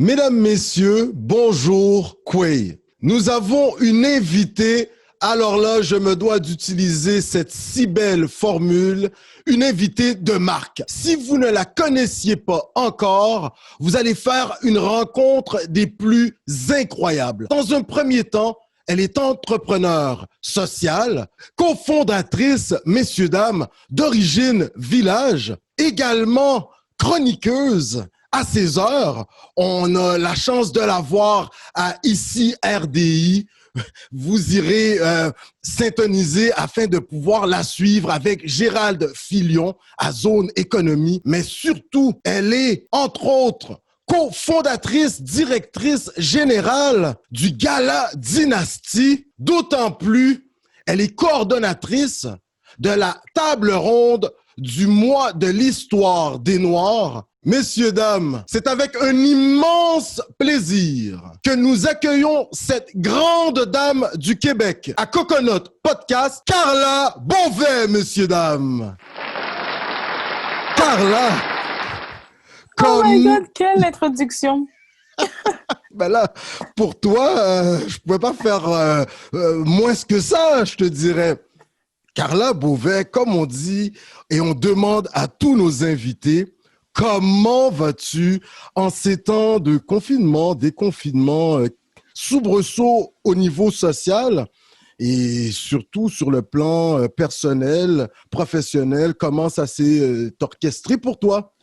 Mesdames, Messieurs, bonjour, Quay. Nous avons une invitée, alors là, je me dois d'utiliser cette si belle formule, une invitée de marque. Si vous ne la connaissiez pas encore, vous allez faire une rencontre des plus incroyables. Dans un premier temps, elle est entrepreneure sociale, cofondatrice, messieurs, dames, d'origine village, également chroniqueuse. À ces heures, on a la chance de la voir à Ici RDI. Vous irez syntoniser afin de pouvoir la suivre avec Gérald Filion à Zone Économie. Mais surtout, elle est, entre autres, cofondatrice, directrice générale du Gala Dynastie. D'autant plus, elle est coordonnatrice de la table ronde du mois de l'histoire des Noirs. Messieurs, dames, c'est avec un immense plaisir que nous accueillons cette grande dame du Québec à Coconut Podcast, Carla Beauvais, messieurs, dames. Carla, Oh my God, quelle introduction! Ben là, pour toi, je pouvais pas faire moins que ça, je te dirais. Carla Beauvais, comme on dit et on demande à tous nos invités, comment vas-tu en ces temps de confinement, déconfinement, soubresaut au niveau social et surtout sur le plan personnel, professionnel, comment ça s'est orchestré pour toi?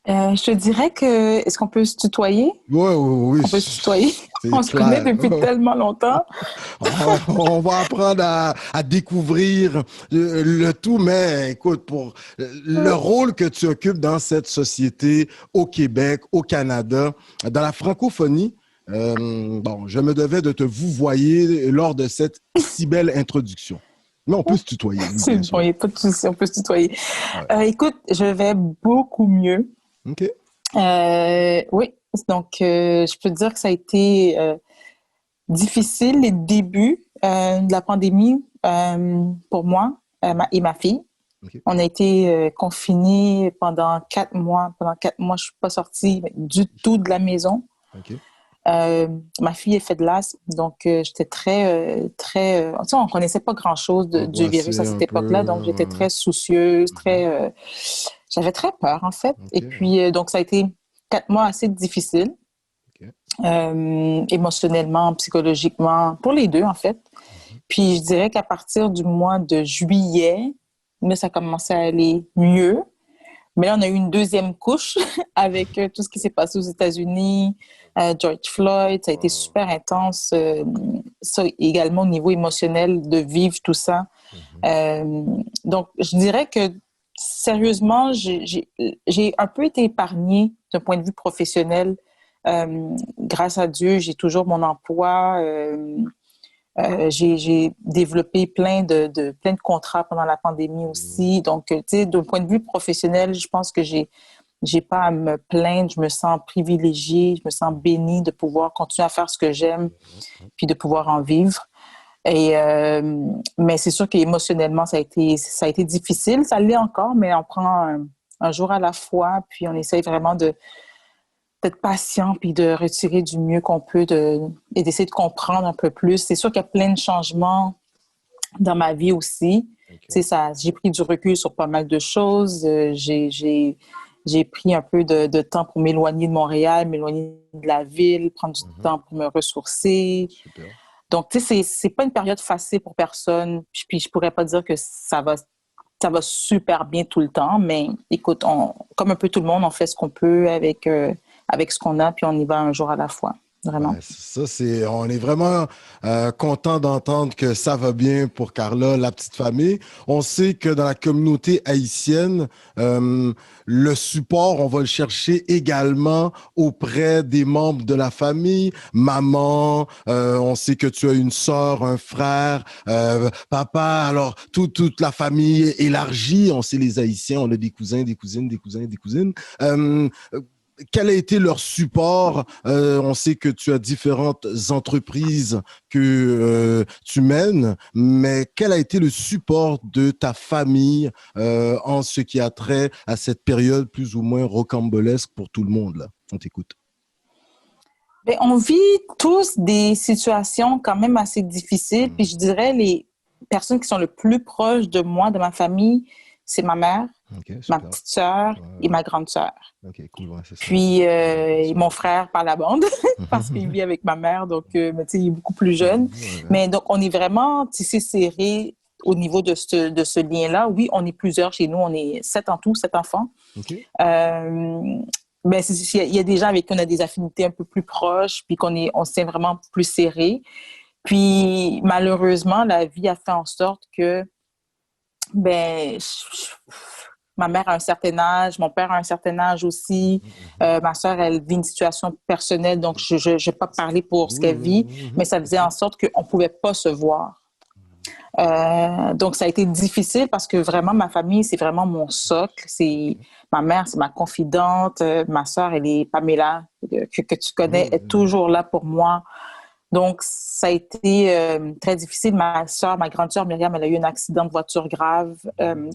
Je te dirais que... Est-ce qu'on peut se tutoyer? Oui, oui, oui. On peut se tutoyer? On se connaît depuis tellement longtemps. On va apprendre à découvrir le tout, mais écoute, pour le rôle que tu occupes dans cette société au Québec, au Canada, dans la francophonie, je me devais de te vouvoyer lors de cette si belle introduction. Mais on peut se tutoyer. C'est bon, il n'y a pas de souci, on peut se tutoyer. Ouais. Écoute, je vais beaucoup mieux. OK. Oui, donc je peux te dire que ça a été difficile les débuts de la pandémie pour moi et ma fille. Okay. On a été confinés pendant 4 mois. Pendant 4 mois, je ne suis pas sortie du tout de la maison. Okay. Ma fille est fait de l'asthme, donc j'étais très... tu sais, on ne connaissait pas grand-chose du virus à cette époque-là, donc j'étais très soucieuse, très... j'avais très peur, en fait. Okay. Et puis, donc, ça a été 4 mois assez difficiles, okay. Émotionnellement, psychologiquement, pour les deux, en fait. Puis, je dirais qu'à partir du mois de juillet, là, ça commençait à aller mieux. Mais là, on a eu une deuxième couche avec tout ce qui s'est passé aux États-Unis, George Floyd. Ça a été super intense. Ça également au niveau émotionnel, de vivre tout ça. Donc, je dirais que sérieusement, j'ai un peu été épargnée d'un point de vue professionnel. Grâce à Dieu, j'ai toujours mon emploi. J'ai développé plein de contrats pendant la pandémie aussi. Donc, tu sais, d'un point de vue professionnel, je pense que j'ai pas à me plaindre. Je me sens privilégiée, je me sens bénie de pouvoir continuer à faire ce que j'aime puis de pouvoir en vivre. Et mais c'est sûr qu'émotionnellement, ça a été difficile. Ça l'est encore, mais on prend un jour à la fois, puis on essaye vraiment d'être patient puis de retirer du mieux qu'on peut et d'essayer de comprendre un peu plus. C'est sûr qu'il y a plein de changements dans ma vie aussi. Okay. J'ai pris du recul sur pas mal de choses. J'ai pris un peu de temps pour m'éloigner de Montréal, m'éloigner de la ville, prendre du temps pour me ressourcer. Super. Donc, tu sais, c'est pas une période facile pour personne. Puis je pourrais pas dire que ça va super bien tout le temps, mais écoute, comme un peu tout le monde, on fait ce qu'on peut avec ce qu'on a, puis on y va un jour à la fois, vraiment. Ouais, ça, on est vraiment content d'entendre que ça va bien pour Carla, la petite famille. On sait que dans la communauté haïtienne, le support, on va le chercher également auprès des membres de la famille, maman, on sait que tu as une sœur, un frère, papa, alors toute la famille élargie, on sait les Haïtiens, on a des cousins, des cousines, des cousins, des cousines. Quel a été leur support? On sait que tu as différentes entreprises que tu mènes, mais quel a été le support de ta famille en ce qui a trait à cette période plus ou moins rocambolesque pour tout le monde, là? On t'écoute. Ben, on vit tous des situations quand même assez difficiles. Puis je dirais les personnes qui sont le plus proches de moi, de ma famille, c'est ma mère, OK, ma super. petite sœur et ma grande sœur. OK, cool, ouais, c'est ça. Puis mon frère par la bande, parce qu'il vit avec ma mère, donc mais, il est beaucoup plus jeune. Ouais. Mais donc, on est vraiment tissé serré au niveau de ce lien-là. Oui, on est plusieurs chez nous, on est 7 en tout, 7 enfants. OK. Ben, il y a des gens avec qui on a des affinités un peu plus proches, puis on se tient vraiment plus serré. Puis malheureusement, la vie a fait en sorte que ben, ma mère a un certain âge, mon père a un certain âge aussi. Ma sœur, elle vit une situation personnelle, donc je ne vais pas parler pour ce qu'elle vit, mais ça faisait en sorte qu'on ne pouvait pas se voir. Donc, ça a été difficile parce que vraiment, ma famille, c'est vraiment mon socle. Ma mère, c'est ma confidente. Ma sœur, elle est Pamela, que tu connais, est toujours là pour moi. Donc, ça a été très difficile. Ma sœur, ma grande sœur Myriam, elle a eu un accident de voiture grave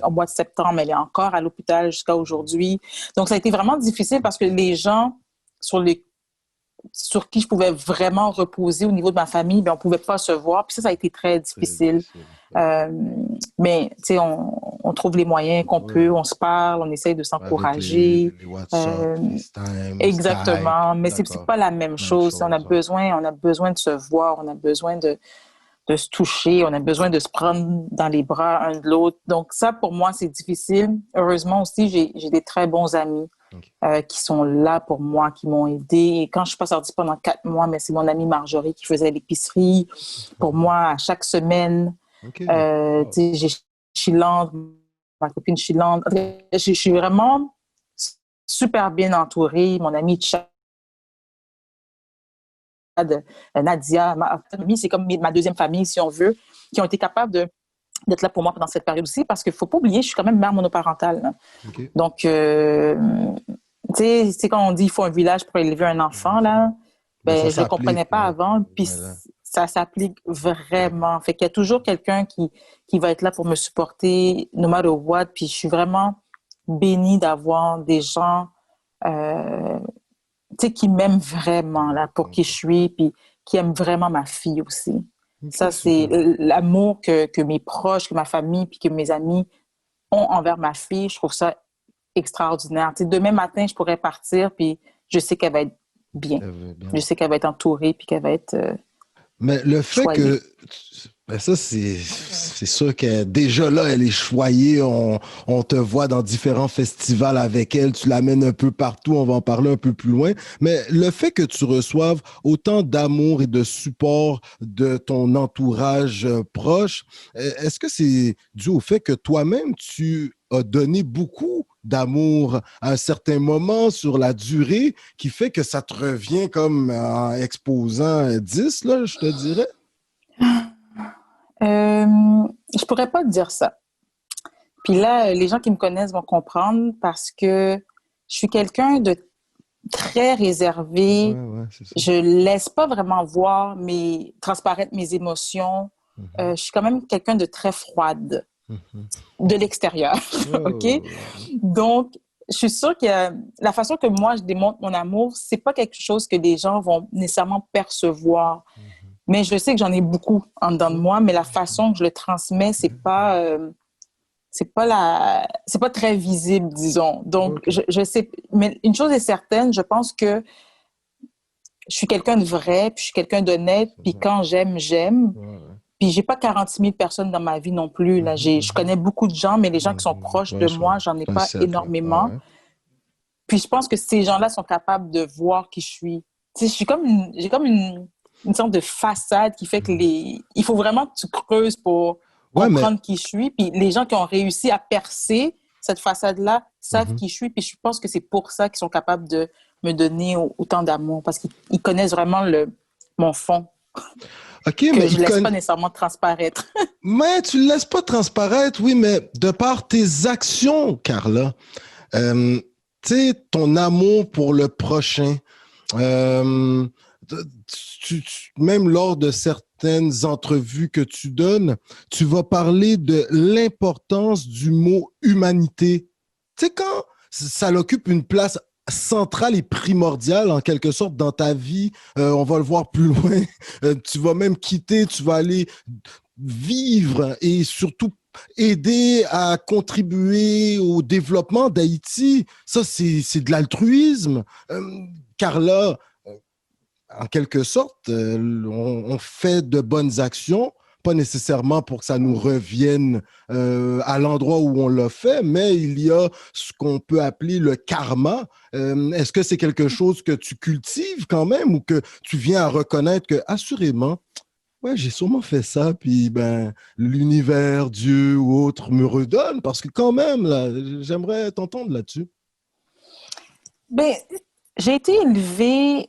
au mois de septembre. Elle est encore à l'hôpital jusqu'à aujourd'hui. Donc, ça a été vraiment difficile parce que les gens sur qui je pouvais vraiment reposer au niveau de ma famille, ben, on ne pouvait pas se voir. Puis ça a été très difficile. Mais, tu sais, on trouve les moyens qu'on peut, on se parle, on essaye de s'encourager. Les WhatsApp, FaceTime, exactement. Skype. Mais c'est pas la même chose. On a besoin de se voir, on a besoin de se toucher, on a besoin de se prendre dans les bras un de l'autre. Donc ça, pour moi, c'est difficile. Heureusement aussi, j'ai des très bons amis. Qui sont là pour moi, qui m'ont aidé. Et quand je suis pas sortie pendant 4 mois, mais c'est mon amie Marjorie qui faisait l'épicerie pour moi à chaque semaine. J'ai Chilande, ma copine Chilande. Je suis vraiment super bien entourée. Mon amie Chad, Nadia, ma famille, c'est comme ma deuxième famille, si on veut, qui ont été capables d'être là pour moi pendant cette période aussi, parce qu'il ne faut pas oublier, je suis quand même mère monoparentale. Donc, tu sais, quand on dit qu'il faut un village pour élever un enfant, là, ben, je ne le comprenais pas avant, puis ça s'applique vraiment. Fait qu'il y a toujours quelqu'un qui va être là pour me supporter, no matter what, puis je suis vraiment bénie d'avoir des gens qui m'aiment vraiment, là, pour qui je suis, puis qui aiment vraiment ma fille aussi. Ça, c'est l'amour que mes proches, que ma famille, puis que mes amis ont envers ma fille. Je trouve ça extraordinaire. Tu sais, demain matin, je pourrais partir, puis je sais qu'elle va être bien. Je sais qu'elle va être entourée, puis qu'elle va être mais le fait choyée. que... Ben ça, c'est sûr que déjà là, elle est choyée. On te voit dans différents festivals avec elle. Tu l'amènes un peu partout. On va en parler un peu plus loin. Mais le fait que tu reçoives autant d'amour et de support de ton entourage proche, est-ce que c'est dû au fait que toi-même, tu as donné beaucoup d'amour à un certain moment sur la durée qui fait que ça te revient comme en exposant 10, là, je te dirais? Je pourrais pas te dire ça. Puis là, les gens qui me connaissent vont comprendre parce que je suis quelqu'un de très réservé. C'est ça. Je laisse pas vraiment transparaître mes émotions. Je suis quand même quelqu'un de très froide de l'extérieur. OK? Donc, je suis sûre que la façon que moi je démontre mon amour, c'est pas quelque chose que les gens vont nécessairement percevoir. Mais je sais que j'en ai beaucoup en dedans de moi, mais la façon que je le transmets, c'est pas très visible, disons. Donc, je sais, mais une chose est certaine, je pense que je suis quelqu'un de vrai, puis je suis quelqu'un d'honnête, puis quand j'aime. Puis j'ai pas 46 000 personnes dans ma vie non plus. Là, je connais beaucoup de gens, mais les gens qui sont proches de moi, j'en ai pas énormément. Puis je pense que ces gens-là sont capables de voir qui je suis. Tu sais, j'ai comme une sorte de façade qui fait que il faut vraiment que tu creuses pour comprendre qui je suis. Puis les gens qui ont réussi à percer cette façade-là savent qui je suis. Puis je pense que c'est pour ça qu'ils sont capables de me donner autant d'amour, parce qu'ils connaissent vraiment mon fond. Okay, que mais je ne laisse pas nécessairement transparaître. Mais tu ne le laisses pas transparaître, oui, mais de par tes actions, Carla, tu sais, ton amour pour le prochain, même lors de certaines entrevues que tu donnes, tu vas parler de l'importance du mot humanité. Tu sais, quand ça occupe une place centrale et primordiale en quelque sorte dans ta vie. On va le voir plus loin. Tu vas même quitter, tu vas aller vivre et surtout aider à contribuer au développement d'Haïti. Ça, c'est de l'altruisme. Car là, en quelque sorte, on fait de bonnes actions, pas nécessairement pour que ça nous revienne à l'endroit où on l'a fait, mais il y a ce qu'on peut appeler le karma. Est-ce que c'est quelque chose que tu cultives quand même ou que tu viens à reconnaître que, assurément, ouais, j'ai sûrement fait ça, puis ben, l'univers, Dieu ou autre me redonne, parce que quand même, là, j'aimerais t'entendre là-dessus. Ben, j'ai été élevée,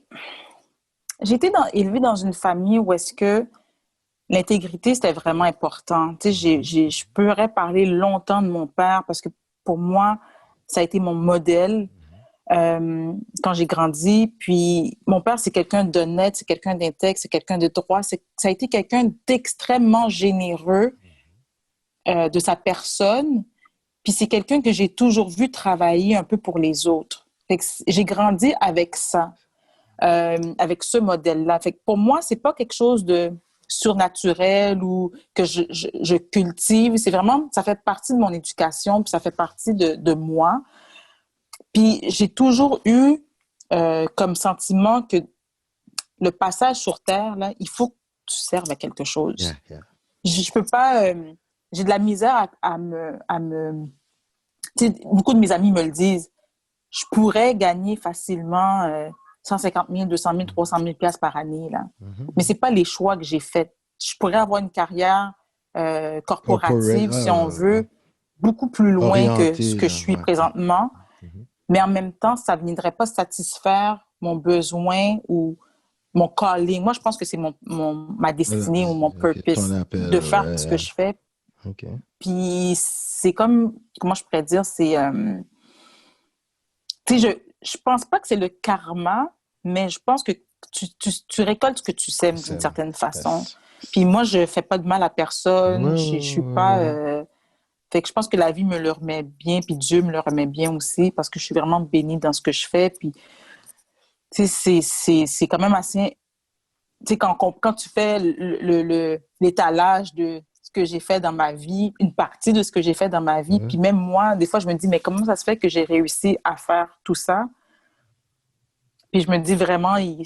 élevée dans une famille où est-ce que l'intégrité, c'était vraiment important. Tu sais, je pourrais parler longtemps de mon père parce que pour moi, ça a été mon modèle quand j'ai grandi. Puis mon père, c'est quelqu'un d'honnête, c'est quelqu'un d'intègre, c'est quelqu'un de droit. Ça a été quelqu'un d'extrêmement généreux de sa personne. Puis c'est quelqu'un que j'ai toujours vu travailler un peu pour les autres. Fait que j'ai grandi avec ça, avec ce modèle-là. Fait que pour moi, c'est pas quelque chose de surnaturel ou que je cultive. C'est vraiment, ça fait partie de mon éducation, puis ça fait partie de moi. Puis j'ai toujours eu comme sentiment que le passage sur Terre, là, il faut que tu serves à quelque chose. Yeah, yeah. Je peux pas... j'ai de la misère tu sais, beaucoup de mes amis me le disent. Je pourrais gagner facilement 150 000, 200 000, 300 000 piastres par année, là. Mais c'est pas les choix que j'ai faits. Je pourrais avoir une carrière Corporate, corporative, si on veut, beaucoup plus loin que ce orienté, que je là, suis ouais. présentement. Mais en même temps, ça ne viendrait pas satisfaire mon besoin ou mon calling. Moi, je pense que c'est ma destinée ou mon Ok, ton purpose appel, de faire ce que ouais. je fais. OK. Puis c'est comme, comment je pourrais dire, c'est... tu sais, je pense pas que c'est le karma, mais je pense que tu récoltes ce que tu sèmes d'une C'est, certaine façon. yes. Puis moi, je fais pas de mal à Ouais, personne. Je suis pas... ouais, ouais. fait que je pense que la vie me le remet bien, puis Dieu me le remet bien aussi, parce que je suis vraiment bénie dans ce que je fais. Puis, tu sais, c'est quand même assez... Tu sais, quand tu fais l'étalage de ce que j'ai fait dans ma vie, une partie de ce que j'ai fait dans ma vie, Ouais. puis même moi, des fois, je me dis, mais comment ça se fait que j'ai réussi à faire tout ça? Puis je me dis vraiment, tu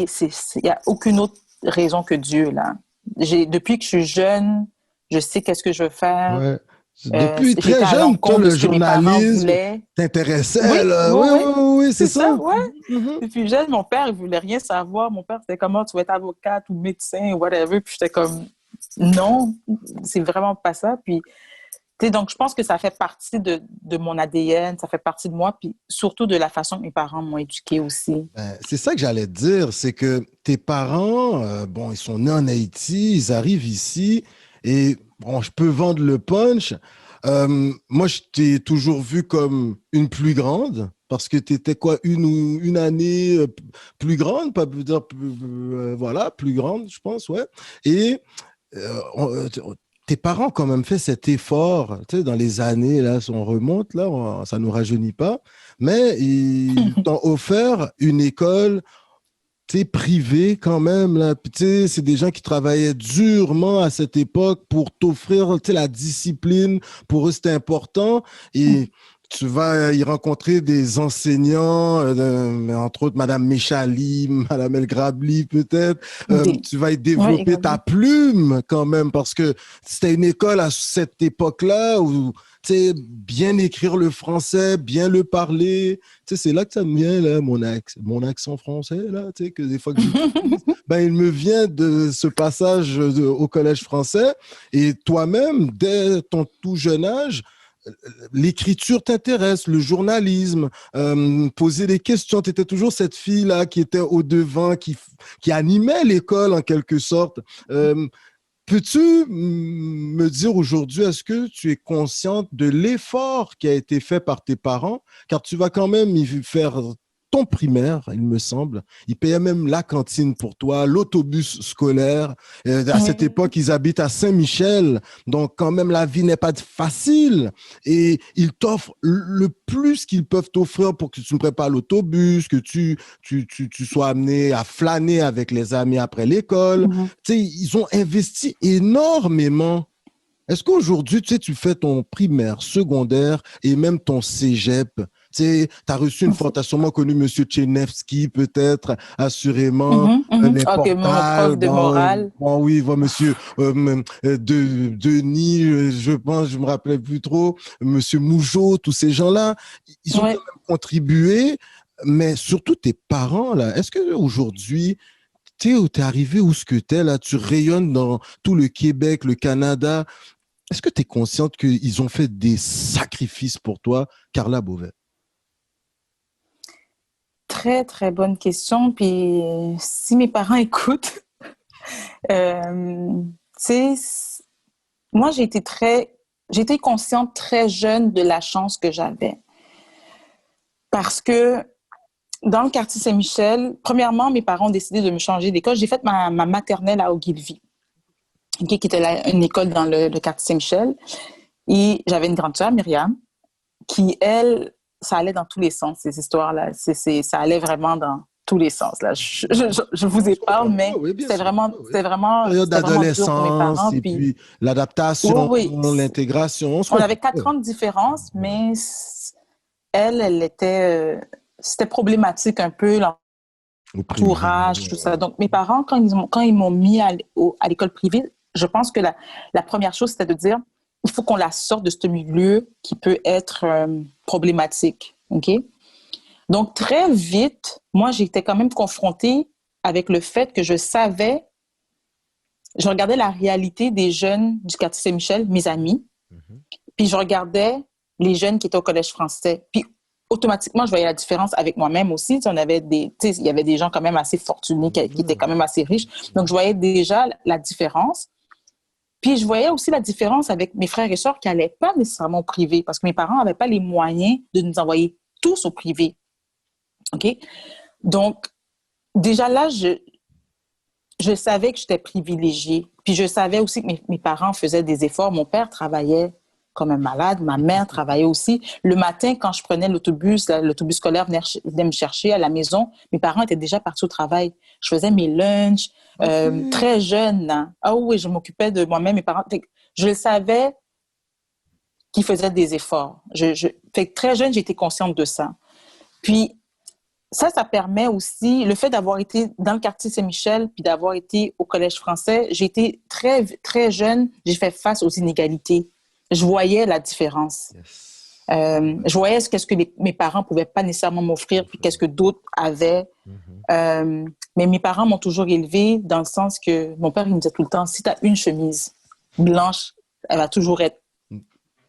sais, il n'y a aucune autre raison que Dieu, là. Depuis que je suis jeune, je sais qu'est-ce que je veux faire. Ouais. Depuis très J'étais à jeune, toi, l'encontre de le ce que mes parents journalisme voulaient. t'intéressait, Oui, là. oui, Oui, oui, oui, oui, oui, c'est c'est ça. ça, ouais. Mhm. Depuis jeune, mon père, il voulait rien savoir. Mon père, c'était comment tu vas être avocate ou médecin ou whatever. Puis j'étais comme, non, c'est vraiment pas ça. Puis, tu sais, donc je pense que ça fait partie de mon ADN, ça fait partie de moi, puis surtout de la façon que mes parents m'ont éduquée aussi. Ben, c'est ça que j'allais te dire, c'est que tes parents, bon, ils sont nés en Haïti, ils arrivent ici, et bon, je peux vendre le punch. Moi, je t'ai toujours vu comme une plus grande, parce que tu étais quoi, une année plus grande, pas plus dire, voilà, plus grande, je pense, ouais. Et tes parents ont quand même fait cet effort, tu sais, dans les années, là, si on remonte, là, ça ne nous rajeunit pas, mais ils t'ont offert une école, tu sais, privée quand même, là. Puis, tu sais, c'est des gens qui travaillaient durement à cette époque pour t'offrir, tu sais, la discipline. Pour eux, c'était important. Et tu vas y rencontrer des enseignants, entre autres Madame Méchali, Madame El Grabli peut-être. Tu vas y Oui, développer ta également. plume quand même parce que c'était une école à cette époque-là où, tu sais, bien écrire le français, bien le parler. Tu sais, c'est là que ça me vient, là, mon accent français, là, tu sais, que des fois que j'utilise. Ben, il me vient de ce passage au collège français. Et toi-même, dès ton tout jeune âge, l'écriture t'intéresse, le journalisme, poser des questions. Tu étais toujours cette fille-là qui était au-devant, qui animait l'école en quelque sorte. Peux-tu me dire aujourd'hui, est-ce que tu es consciente de l'effort qui a été fait par tes parents? Car tu vas quand même y faire ton primaire, il me semble. Ils payaient même la cantine pour toi, l'autobus scolaire. À cette époque, ils habitent à Saint-Michel. Donc, quand même, la vie n'est pas facile. Et ils t'offrent le plus qu'ils peuvent t'offrir pour que tu ne prennes pas l'autobus, que tu sois amené à flâner avec les amis après l'école. Tu sais, ils ont investi énormément. Est-ce qu'aujourd'hui, tu sais, tu fais ton primaire, secondaire et même ton cégep? Tu sais, tu as reçu une fois, tu as sûrement connu M. Tchenevski, peut-être, assurément, les Ok, mon portals. prof de morale. Bon, oui, bon, monsieur Denis, je pense, je me rappelais plus trop, monsieur Mougeot, tous ces gens-là, ils ont quand Ouais. même contribué, mais surtout tes parents, là. Est-ce qu'aujourd'hui, tu sais, où tu es arrivé, où ce que tu es, là, tu rayonnes dans tout le Québec, le Canada. Est-ce que tu es consciente qu'ils ont fait des sacrifices pour toi, Carla Beauvais? Très, très bonne question. Puis si mes parents écoutent, tu sais, moi, j'ai été consciente très jeune de la chance que j'avais. Parce que dans le quartier Saint-Michel, premièrement, mes parents ont décidé de me changer d'école. J'ai fait ma maternelle à Ogilvy, qui était une école dans le quartier Saint-Michel. Et j'avais une grande sœur, Myriam, qui, elle, ça allait dans tous les sens, ces histoires-là. Ça allait vraiment dans tous les sens. Là. Je vous épargne, mais Oui, bien c'était sûr. vraiment, Oui. c'était vraiment, Période c'était vraiment dur pour mes d'adolescence parents. et Puis, puis l'adaptation, oui, oui, l'intégration. On se on comprend. avait 4 ans de différence, mais elle était, c'était problématique un peu, Au privé. l'entourage, tout ça. Donc, mes parents, quand ils m'ont mis à l'école privée, je pense que la première chose, c'était de dire, il faut qu'on la sorte de ce milieu qui peut être problématique. OK? Donc, très vite, moi, j'étais quand même confrontée avec le fait que je regardais la réalité des jeunes du quartier Saint-Michel, mes amis, puis je regardais les jeunes qui étaient au collège français. Puis, automatiquement, je voyais la différence avec moi-même aussi. On avait il y avait des gens quand même assez fortunés, qui étaient quand même assez riches. Donc, je voyais déjà la différence. Puis, je voyais aussi la différence avec mes frères et sœurs qui n'allaient pas nécessairement au privé parce que mes parents n'avaient pas les moyens de nous envoyer tous au privé. OK? Donc, déjà là, je savais que j'étais privilégiée. Puis, je savais aussi que mes parents faisaient des efforts. Mon père travaillait comme un malade. Ma mère travaillait aussi. Le matin, quand je prenais l'autobus scolaire venait me chercher à la maison, mes parents étaient déjà partis au travail. Je faisais mes lunchs très jeune. Hein. Ah oui, je m'occupais de moi-même, mes parents. Je savais qu'ils faisaient des efforts. Fait que très jeune, j'étais consciente de ça. Puis, ça permet aussi, le fait d'avoir été dans le quartier Saint-Michel puis d'avoir été au Collège français, j'ai été très, très jeune, j'ai fait face aux inégalités. Je voyais la différence. Yes. Je voyais ce que mes parents pouvaient pas nécessairement m'offrir, puis qu'est-ce que d'autres avaient. Mais mes parents m'ont toujours élevée dans le sens que mon père, il me disait tout le temps, si tu as une chemise blanche, elle va toujours être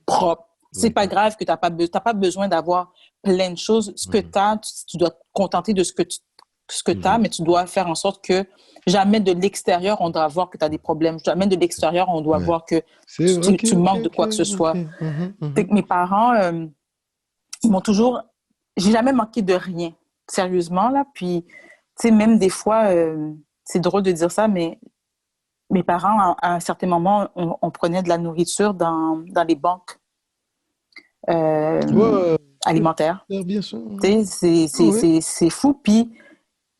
propre. C'est pas grave que t'as pas besoin d'avoir plein de choses. Ce que tu as, tu dois te contenter de ce que tu as, mais tu dois faire en sorte que jamais de l'extérieur, on doit voir que tu as des problèmes. Jamais de l'extérieur, on doit voir que tu manques de quoi que ce soit. Fait que mes parents, ils m'ont toujours... J'ai jamais manqué de rien, sérieusement, là. Puis, tu sais, même des fois, c'est drôle de dire ça, mais mes parents, à un certain moment, on prenait de la nourriture dans les banques alimentaires. Bien sûr. Tu sais, c'est fou. Puis,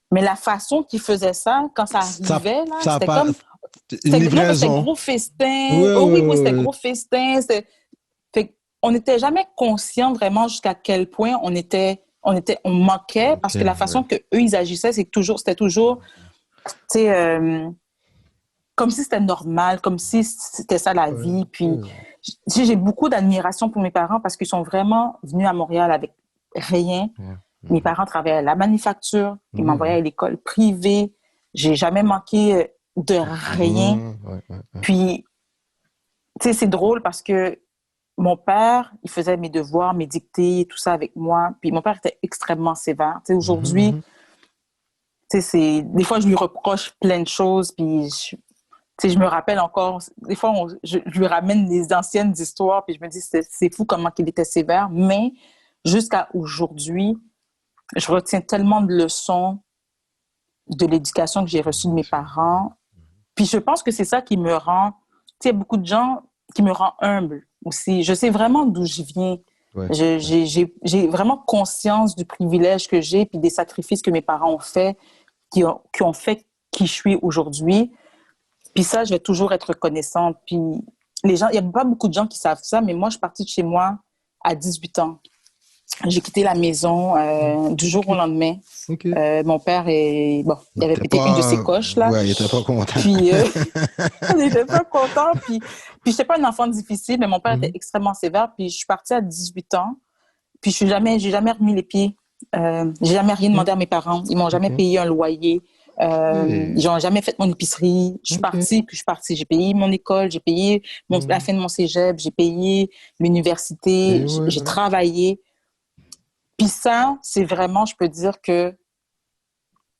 mais la façon qu'ils faisaient ça, quand ça arrivait, là, ça c'était pas, comme... une C'était livraison. gros festin. Oh oui, c'était gros festin. Fait on n'était jamais conscient vraiment jusqu'à quel point on manquait parce que la façon que eux ils agissaient, c'était toujours, tu sais, comme si c'était normal, comme si c'était ça la vie. Puis j'ai beaucoup d'admiration pour mes parents parce qu'ils sont vraiment venus à Montréal avec rien. Mes parents travaillaient à la manufacture, ils m'envoyaient à l'école privée. J'ai jamais manqué de rien. Puis, tu sais, c'est drôle parce que mon père, il faisait mes devoirs, mes dictées, tout ça avec moi. Puis mon père était extrêmement sévère. Tu sais, aujourd'hui, tu sais, des fois, je lui reproche plein de choses. Puis, tu sais, je me rappelle encore, des fois, je lui ramène des anciennes histoires. Puis je me dis, c'est fou comment il était sévère. Mais jusqu'à aujourd'hui, je retiens tellement de leçons de l'éducation que j'ai reçue de mes parents. Puis je pense que c'est ça qui me rend, tu sais, beaucoup de gens qui me rend humble aussi. Je sais vraiment d'où je viens. Ouais. J'ai vraiment conscience du privilège que j'ai puis des sacrifices que mes parents ont fait, qui ont fait qui je suis aujourd'hui. Puis ça, je vais toujours être reconnaissante. Puis les gens, il n'y a pas beaucoup de gens qui savent ça, mais moi, je suis partie de chez moi à 18 ans. J'ai quitté la maison du jour au lendemain. OK. Mon père il avait pété une de ses coches là. Ouais, il était pas content. Puis il n'était pas content. Puis j'étais pas un enfant difficile, mais mon père était extrêmement sévère. Puis je suis partie à 18 ans. Puis j'ai jamais remis les pieds. J'ai jamais rien demandé à mes parents. Ils m'ont jamais payé un loyer. Ils n'ont jamais fait mon épicerie. Je suis partie, puis je suis partie. J'ai payé mon école, j'ai payé la fin de mon cégep, j'ai payé l'université, j'ai travaillé. Puis ça, c'est vraiment, je peux dire que,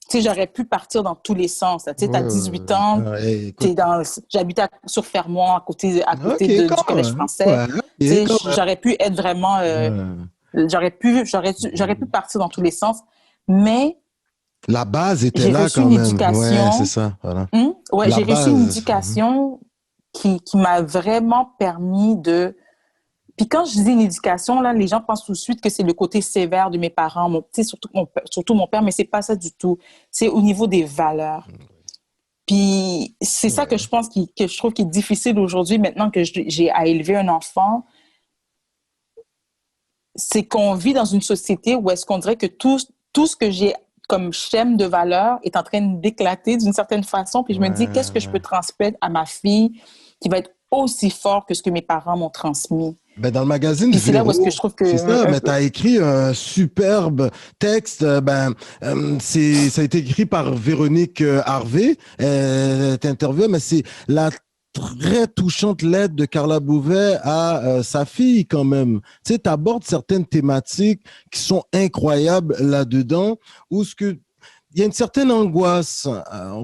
tu sais, j'aurais pu partir dans tous les sens. Tu sais, t'as 18 ans, j'habitais sur Fermont, à côté du Collège français. Ouais, tu sais, j'aurais pu être vraiment... j'aurais pu partir dans tous les sens, mais... La base était là quand même. Ouais, c'est ça. Voilà. Ouais, j'ai reçu une éducation qui m'a vraiment permis de... Puis quand je dis une éducation, là, les gens pensent tout de suite que c'est le côté sévère de mes parents, surtout mon père, mais c'est pas ça du tout. C'est au niveau des valeurs. Puis c'est ça que je pense que je trouve qui est difficile aujourd'hui, maintenant que j'ai à élever un enfant, c'est qu'on vit dans une société où est-ce qu'on dirait que tout ce que j'ai comme schème de valeurs est en train d'éclater d'une certaine façon. Puis je me dis, qu'est-ce que je peux transmettre à ma fille qui va être aussi fort que ce que mes parents m'ont transmis? Ben dans le magazine c'est là où est-ce que je trouve que... C'est ça, mais tu as écrit un superbe texte. Ça a été écrit par Véronique Harvey. T'interviews, mais c'est la très touchante lettre de Carla Bouvet à sa fille quand même. Tu sais, tu abordes certaines thématiques qui sont incroyables là-dedans, où il y a une certaine angoisse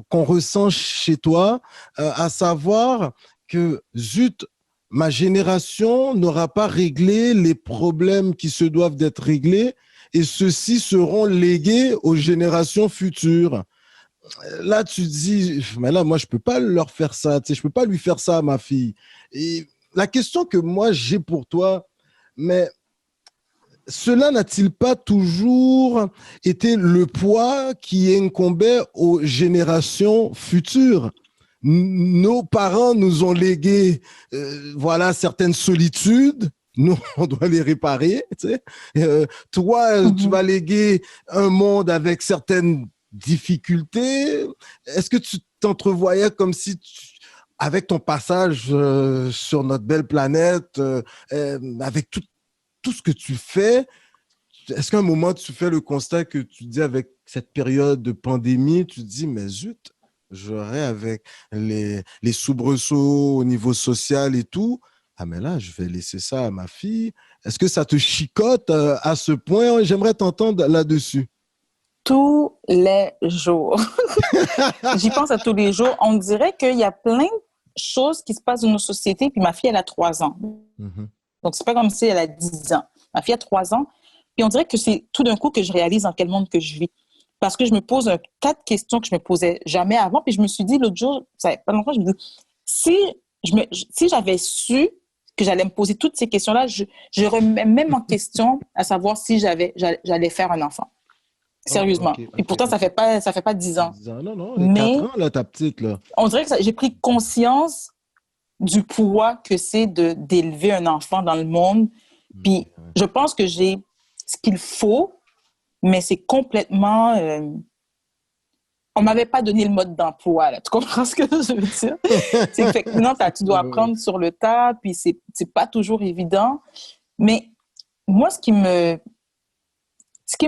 qu'on ressent chez toi, à savoir que, zut, ma génération n'aura pas réglé les problèmes qui se doivent d'être réglés et ceux-ci seront légués aux générations futures. Là, tu dis, mais là, moi, je peux pas leur faire ça, tu sais, je peux pas lui faire ça à ma fille. Et la question que moi, j'ai pour toi, mais cela n'a-t-il pas toujours été le poids qui incombait aux générations futures? Nos parents nous ont légué certaines solitudes. Nous, on doit les réparer. Tu sais. Toi, tu vas léguer un monde avec certaines difficultés. Est-ce que tu t'entrevoyais comme si, avec ton passage sur notre belle planète, avec tout ce que tu fais, est-ce qu'à un moment, tu fais le constat que tu dis avec cette période de pandémie, tu te dis, mais zut, j'aurais avec les soubresauts au niveau social et tout. Ah, mais là, je vais laisser ça à ma fille. Est-ce que ça te chicote à ce point? J'aimerais t'entendre là-dessus. Tous les jours. J'y pense à tous les jours. On dirait qu'il y a plein de choses qui se passent dans nos sociétés. Puis ma fille, elle a 3 ans. Donc, c'est pas comme si elle a 10 ans. Ma fille a 3 ans. Puis on dirait que c'est tout d'un coup que je réalise dans quel monde que je vis. Parce que je me pose un tas de questions que je me posais jamais avant. Puis je me suis dit l'autre jour, ça fait pas longtemps, je me dis, si j'avais su que j'allais me poser toutes ces questions-là, je remets même en question à savoir si j'allais faire un enfant. Sérieusement. Et pourtant, ça fait pas 10 ans. 10 ans. Non, 4 ans, là, ta petite, là. On dirait que j'ai pris conscience du poids que c'est d'élever un enfant dans le monde. Puis je pense que j'ai ce qu'il faut, mais c'est complètement... on m'avait pas donné le mode d'emploi, là. Tu comprends ce que je veux dire? C'est que non, tu dois apprendre sur le tas, puis c'est pas toujours évident. Mais moi, ce qui me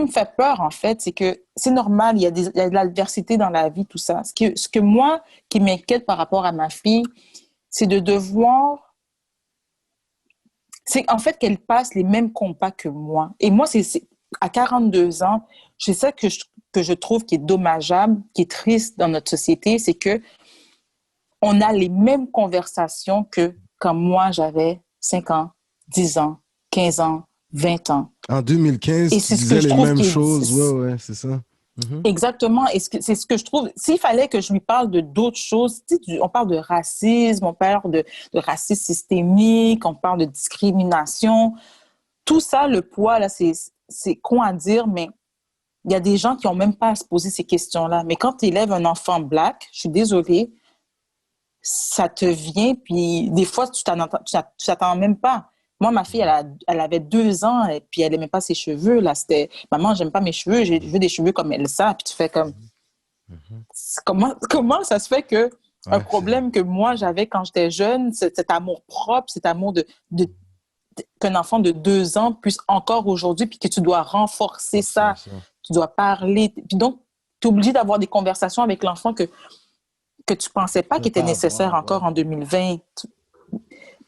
fait peur, en fait, c'est que c'est normal, il y a de l'adversité dans la vie, tout ça. Ce que moi, qui m'inquiète par rapport à ma fille, c'est de devoir... C'est en fait qu'elle passe les mêmes combats que moi. Et moi, à 42 ans, c'est ça que je trouve qui est dommageable, qui est triste dans notre société, c'est que on a les mêmes conversations que quand moi, j'avais 5 ans, 10 ans, 15 ans, 20 ans. En 2015, Et tu c'est ce disais que je les trouve mêmes qui choses. est... Ouais, c'est ça. Exactement. Et c'est ce que je trouve. S'il fallait que je lui parle de d'autres choses, tu sais, on parle de racisme, on parle de racisme systémique, on parle de discrimination. Tout ça, le poids, là, c'est con à dire, mais il y a des gens qui n'ont même pas à se poser ces questions-là. Mais quand tu élèves un enfant black, je suis désolée, ça te vient, puis des fois, tu t'attends même pas. Moi, ma fille, elle avait 2 ans, et puis elle n'aimait pas ses cheveux. Là, c'était, maman, j'aime pas mes cheveux, je veux des cheveux comme Elsa. Puis tu fais comme, comment ça se fait que un Ouais, problème que moi, j'avais quand j'étais jeune, cet amour propre, cet amour qu'un enfant de 2 ans puisse encore aujourd'hui, puis que tu dois renforcer ça, tu dois parler. Puis donc, tu es obligé d'avoir des conversations avec l'enfant que tu pensais pas qu'il était nécessaire encore en 2020.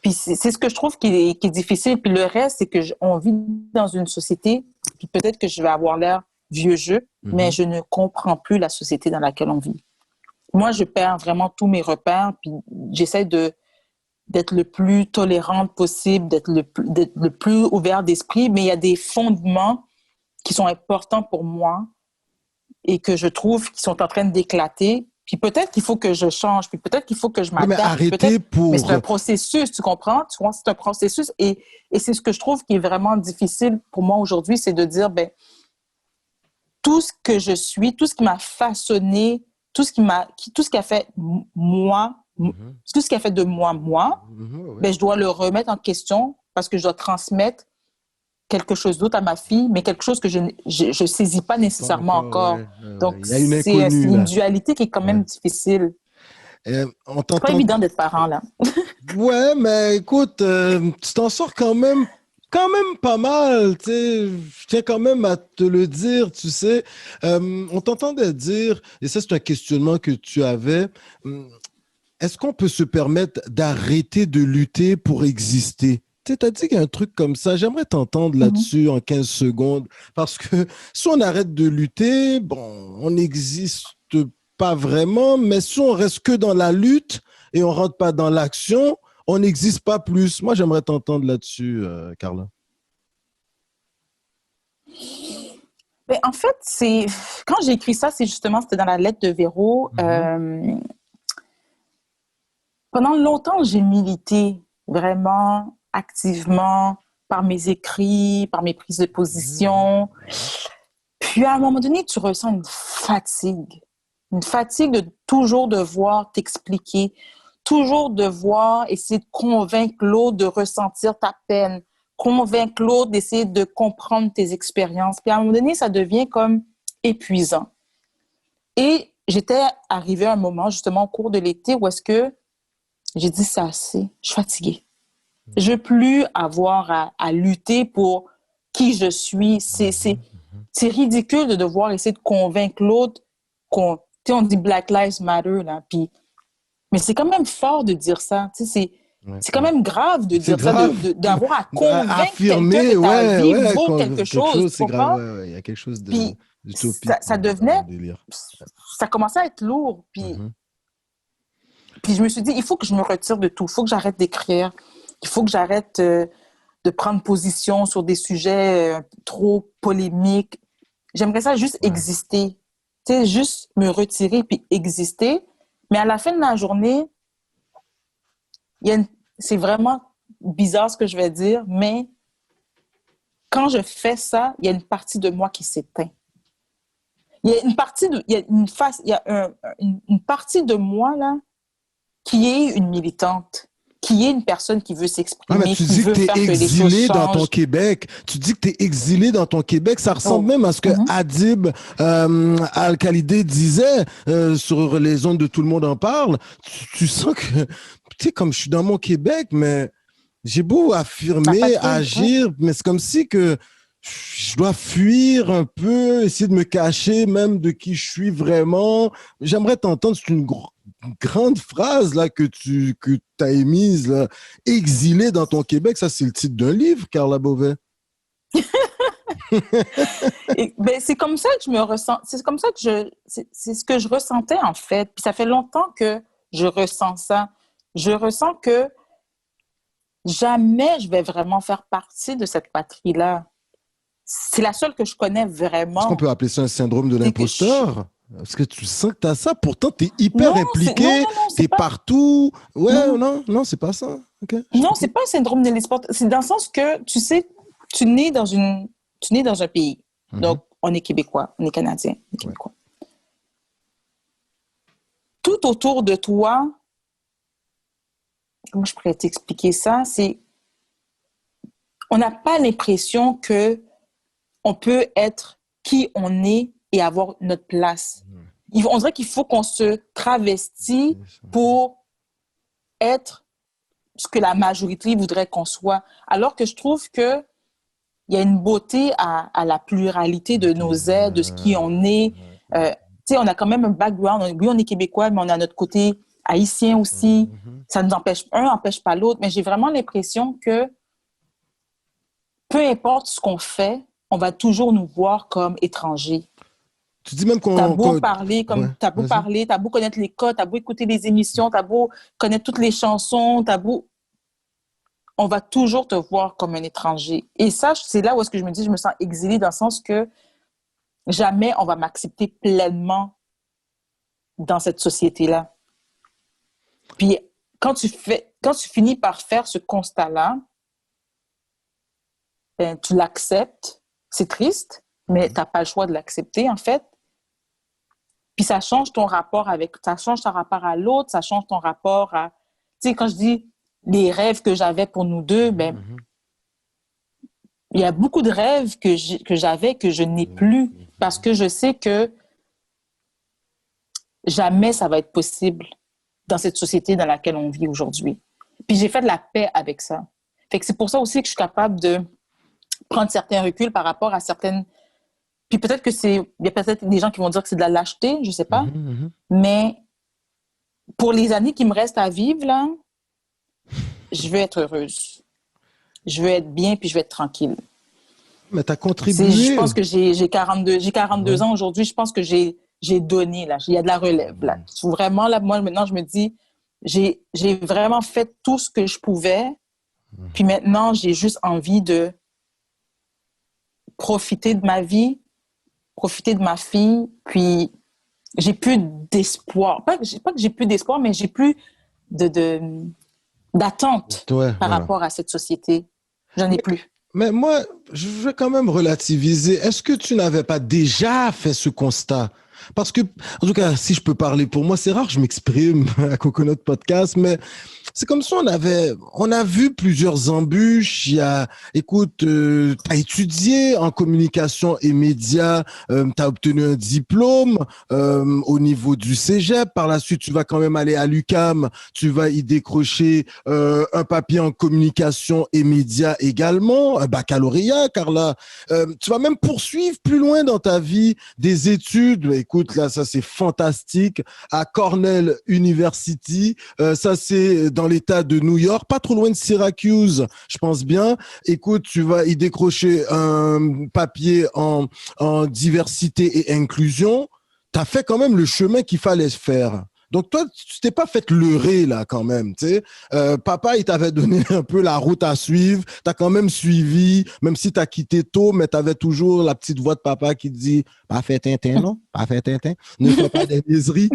Puis c'est ce que je trouve qui est difficile. Puis le reste, c'est on vit dans une société, puis peut-être que je vais avoir l'air vieux jeu, mais je ne comprends plus la société dans laquelle on vit. Moi, je perds vraiment tous mes repères, puis j'essaie d'être le plus tolérante possible, d'être le plus ouvert d'esprit, mais il y a des fondements qui sont importants pour moi et que je trouve qui sont en train d'éclater. Puis peut-être qu'il faut que je change, puis peut-être qu'il faut que je mais m'adapte. arrêtez Mais c'est un processus, tu comprends? C'est un processus et c'est ce que je trouve qui est vraiment difficile pour moi aujourd'hui, c'est de dire, ben tout ce que je suis, tout ce qui m'a façonné, tout ce qui a fait moi, tout ce qui a fait de moi, ben je dois le remettre en question parce que je dois transmettre quelque chose d'autre à ma fille, mais quelque chose que je saisis pas nécessairement encore. Donc, il y a une c'est inconnue, une là. dualité qui est quand même difficile. On C'est pas t'entend. évident d'être parent, là. Ouais, mais écoute, tu t'en sors quand même pas mal, tu sais. Je tiens quand même à te le dire, tu sais. On t'entendait dire, et ça c'est un questionnement que tu avais, est-ce qu'on peut se permettre d'arrêter de lutter pour exister? Tu sais, t'as dit qu'il y a un truc comme ça. J'aimerais t'entendre là-dessus en 15 secondes. Parce que si on arrête de lutter, bon, on n'existe pas vraiment, mais si on reste que dans la lutte et on rentre pas dans l'action, on n'existe pas plus. Moi, j'aimerais t'entendre là-dessus, Carla. Mais en fait, quand j'ai écrit ça, c'était dans la lettre de Véro. Pendant longtemps, j'ai milité vraiment activement par mes écrits, par mes prises de position. Puis à un moment donné, tu ressens une fatigue de toujours devoir t'expliquer, toujours devoir essayer de convaincre l'autre de ressentir ta peine, convaincre l'autre d'essayer de comprendre tes expériences. Puis à un moment donné, ça devient comme épuisant. Et j'étais arrivée à un moment, justement, au cours de l'été, où est-ce que j'ai dit, c'est assez, je suis fatiguée. Je veux plus avoir à lutter pour qui je suis. C'est ridicule de devoir essayer de convaincre l'autre on dit Black Lives Matter, là, puis, mais c'est quand même fort de dire ça. C'est quand même grave de dire grave. ça, d'avoir à convaincre quelqu'un Affirmer, que ta vie vaut quelque quelque chose, chose, tu c'est grave. comprends? Il y a quelque chose Puis d'utopique ça dans devenait, le délire. ça commençait à être lourd. Puis je me suis dit, il faut que je me retire de tout. Il faut que j'arrête d'écrire. Il faut que j'arrête de prendre position sur des sujets trop polémiques. J'aimerais ça juste exister. Tu sais, juste me retirer puis exister. Mais à la fin de la journée, c'est vraiment bizarre ce que je vais dire, mais quand je fais ça, il y a une partie de moi qui s'éteint. Il y a une partie une partie de moi là qui est une militante, qui est une personne qui veut s'exprimer, tu qui dis que veut tu es faire que les choses exilé dans ton changent. Québec. Tu dis que tu es exilé dans ton Québec. Ça ressemble même à ce que Adib Al-Khalidé disait sur les ondes de Tout le monde en parle. Tu sens que, tu sais, comme je suis dans mon Québec, mais j'ai beau affirmer, agir, mais c'est comme si que je dois fuir un peu, essayer de me cacher même de qui je suis vraiment. J'aimerais t'entendre, c'est une grande phrase là que tu as émise, là. Exilé dans ton Québec, ça c'est le titre d'un livre, Carla Beauvais. C'est comme ça que je me ressens. C'est comme ça que c'est ce que je ressentais en fait. Puis ça fait longtemps que je ressens ça. Je ressens que jamais je vais vraiment faire partie de cette patrie-là. C'est la seule que je connais vraiment. Est-ce qu'on peut appeler ça un syndrome de C'est que l'imposteur? Parce que tu sens que tu as ça, pourtant tu es hyper Non, impliqué, non, tu es c'est pas... partout. Ouais, Non, non, c'est pas ça. Ok, non, c'est pas un syndrome de l'esport. C'est dans le sens que, tu sais, tu nais dans un pays. Donc, on est Québécois, on est Canadiens, on est Québécois. Tout autour de toi, comment je pourrais t'expliquer ça? On n'a pas l'impression que on peut être qui on est et avoir notre place. On dirait qu'il faut qu'on se travestit pour être ce que la majorité voudrait qu'on soit. Alors que je trouve que il y a une beauté à la pluralité de nos êtres, de ce qui on est. Tu sais, on a quand même un background. Oui, on est Québécois, mais on a notre côté haïtien aussi. Ça nous empêche, un n'empêche pas l'autre. Mais j'ai vraiment l'impression que peu importe ce qu'on fait, on va toujours nous voir comme étrangers. Tu dis même T'as beau parler, t'as beau vas-y. parler, t'as beau connaître les codes, t'as beau écouter les émissions, t'as beau connaître toutes les chansons, on va toujours te voir comme un étranger. Et ça, c'est là où est-ce que je me dis, je me sens exilée dans le sens que jamais on va m'accepter pleinement dans cette société-là. Puis quand tu finis par faire ce constat-là, ben, tu l'acceptes. C'est triste, mais tu n'as pas le choix de l'accepter, en fait. Puis ça change ton rapport à l'autre, ça change ton rapport à... Tu sais, quand je dis les rêves que j'avais pour nous deux, ben, il y a beaucoup de rêves que j'avais que je n'ai plus parce que je sais que jamais ça va être possible dans cette société dans laquelle on vit aujourd'hui. Puis j'ai fait de la paix avec ça. Fait que c'est pour ça aussi que je suis capable de prendre certains reculs par rapport à certaines... Puis peut-être il y a peut-être des gens qui vont dire que c'est de la lâcheté, je sais pas. Mais pour les années qui me restent à vivre, là, je veux être heureuse. Je veux être bien, puis je veux être tranquille. Mais tu as contribué. Je pense que j'ai 42 ans aujourd'hui. Je pense que j'ai donné, là. Il y a de la relève, là. Vraiment, là, moi, maintenant, je me dis, j'ai vraiment fait tout ce que je pouvais. Puis maintenant, j'ai juste envie de profiter de ma vie, profiter de ma fille. Puis j'ai plus d'espoir. Pas que j'ai plus d'espoir, mais j'ai plus d'attente par rapport à cette société. J'en ai plus. Mais moi, je veux quand même relativiser. Est-ce que tu n'avais pas déjà fait ce constat? Parce que, en tout cas, si je peux parler pour moi, c'est rare que je m'exprime à Coconut Podcast, mais c'est comme ça, on a vu plusieurs embûches. Écoute, t'as étudié en communication et médias, t'as obtenu un diplôme au niveau du cégep. Par la suite, tu vas quand même aller à l'UQAM, tu vas y décrocher un papier en communication et médias également, un baccalauréat, Carla. Tu vas même poursuivre plus loin dans ta vie des études. Écoute, là, ça c'est fantastique. À Cornell University, ça c'est dans l'État de New York, pas trop loin de Syracuse, je pense bien. Écoute, tu vas y décrocher un papier en diversité et inclusion. Tu as fait quand même le chemin qu'il fallait faire. Donc toi, tu t'es pas fait leurrer là quand même, tu sais. Papa, il t'avait donné un peu la route à suivre. T'as quand même suivi, même si t'as quitté tôt, mais t'avais toujours la petite voix de papa qui te dit « Pas fait Tintin, non? Pas fait Tintin. Ne fais pas des niaiseries. »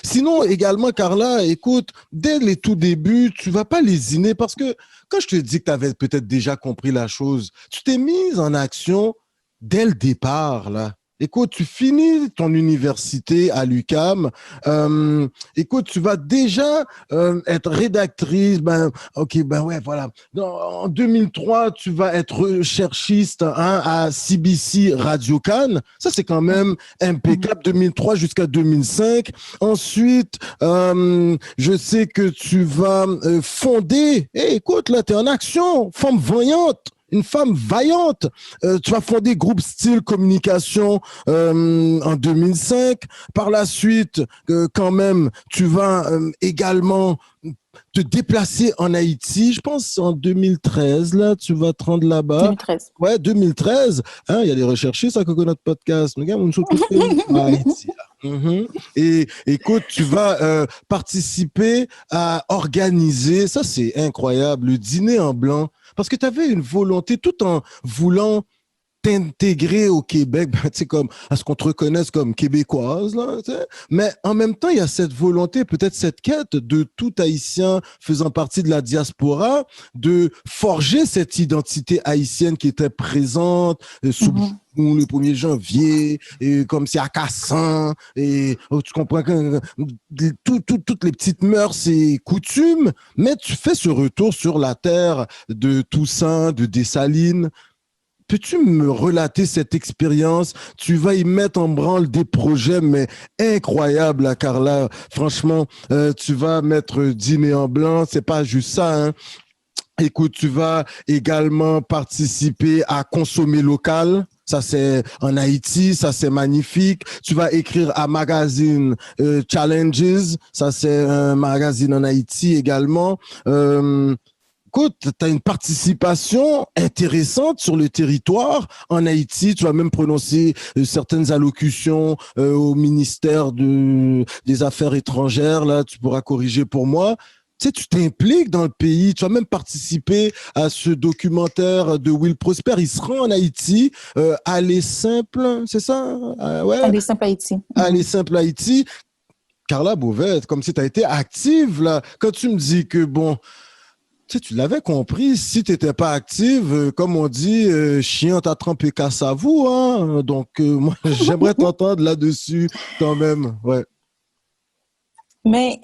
Sinon, également, Carla, écoute, dès les tout débuts, tu vas pas lésiner parce que quand je te dis que t'avais peut-être déjà compris la chose, tu t'es mise en action dès le départ, là. Écoute, tu finis ton université à l'UQAM. Écoute, tu vas déjà être rédactrice. Ouais, voilà. En 2003, tu vas être recherchiste à CBC Radio Cannes. Ça, c'est quand même impeccable. 2003 jusqu'à 2005. Ensuite, je sais que tu vas fonder. Écoute, là, tu es en action. Femme voyante. Une femme vaillante. Tu vas fonder Groupe Style Communication en 2005. Par la suite, quand même, tu vas également te déplacer en Haïti. Je pense en 2013, là, tu vas te rendre là-bas. 2013. Ouais, 2013. Hein, il y a des recherchistes à Coconut Podcast. Regarde, on se Haïti. Mhm. Et écoute, tu vas participer à organiser, ça c'est incroyable, le dîner en blanc, parce que tu avais une volonté tout en voulant t'intégrer au Québec, ben, tu sais, comme, à ce qu'on te reconnaisse comme québécoise, là, tu sais. Mais en même temps, il y a cette volonté, peut-être cette quête de tout Haïtien faisant partie de la diaspora, de forger cette identité haïtienne qui était présente sous Mhm. le 1er janvier, et comme si à Cassan, et oh, tu comprends que toutes les petites mœurs et coutumes, mais tu fais ce retour sur la terre de Toussaint, de Dessalines. Peux-tu me relater cette expérience? Tu vas y mettre en branle des projets, mais incroyables, là, Carla. Franchement, tu vas mettre dîner en blanc, c'est pas juste ça, hein. Écoute, tu vas également participer à consommer local. Ça, c'est en Haïti, ça, c'est magnifique. Tu vas écrire à Magazine Challenges. Ça, c'est un magazine en Haïti également. Écoute, tu as une participation intéressante sur le territoire en Haïti. Tu vas même prononcer certaines allocutions au ministère des Affaires étrangères. Là, tu pourras corriger pour moi. Tu sais, tu t'impliques dans le pays. Tu vas même participer à ce documentaire de Will Prosper. Il se rend en Haïti. Aller simple, c'est ça? Ouais, Aller simple Haïti. aller simple Haïti. Carla Beauvais, comme si tu as été active là. Quand tu me dis que bon, tu sais, tu l'avais compris, si tu n'étais pas active, comme on dit, chien t'a trempé casse à vous, hein? Donc, moi, j'aimerais t'entendre là-dessus quand même. Ouais. Mais,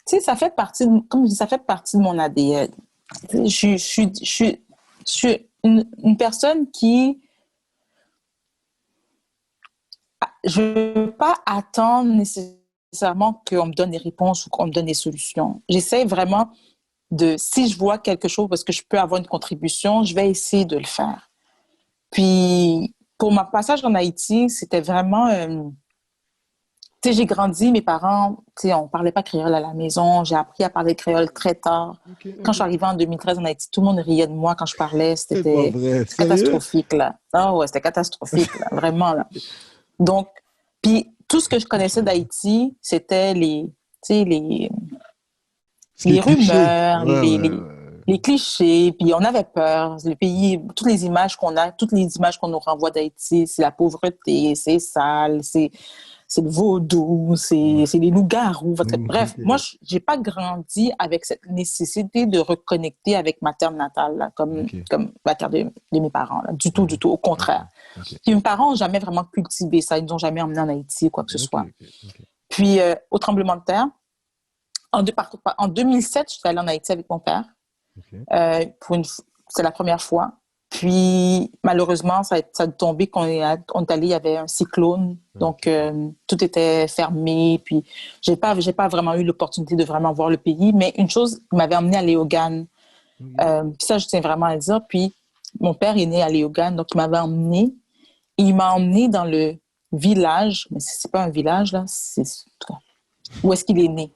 tu sais, ça fait partie, comme je dis, ça fait partie de mon ADN. Je suis une personne qui, je ne veux pas attendre nécessairement qu'on me donne des réponses ou qu'on me donne des solutions. J'essaie vraiment si je vois quelque chose parce que je peux avoir une contribution, je vais essayer de le faire. Puis, pour mon passage en Haïti, c'était vraiment, tu sais, j'ai grandi, mes parents, tu sais, on parlait pas créole à la maison, j'ai appris à parler créole très tard. Ok, Quand je ok. suis arrivée en 2013 en Haïti, tout le monde riait de moi quand je parlais, C'est pas c'était vrai. Sérieux? catastrophique, là. Ah ouais, c'était catastrophique, là, vraiment, là. Donc, puis tout ce que je connaissais d'Haïti, c'était tu sais, C'est les les clichés. rumeurs, Ouais, ouais, ouais. les clichés, puis on avait peur. Le pays, toutes les images qu'on a, toutes les images qu'on nous renvoie d'Haïti, c'est la pauvreté, c'est sale, c'est le vaudou, Ouais. c'est les loups-garous. Bref, moi, Ok, j'ai pas grandi avec cette nécessité de reconnecter avec ma terre natale, là, ok. comme la terre de mes parents, là. Du Mhm. tout, au Ok, contraire. ok. Puis mes parents n'ont jamais vraiment cultivé ça, ils nous ont jamais emmenés en Haïti, quoi que ce Ok, soit. ok, ok. Puis, au tremblement de terre, en 2007, je suis allée en Haïti avec mon père. Ok. C'est la première fois. Puis, malheureusement, ça a tombé on est allé, il y avait un cyclone. Donc, Ok. tout était fermé. Puis, j'ai pas vraiment eu l'opportunité de vraiment voir le pays. Mais une chose m'avait emmené à Léogane. Ok. Puis ça, je tiens vraiment à le dire. Puis, mon père est né à Léogane. Donc, il m'avait emmené. Il m'a emmené dans le village. Mais c'est pas un village, là. Où est-ce qu'il est né?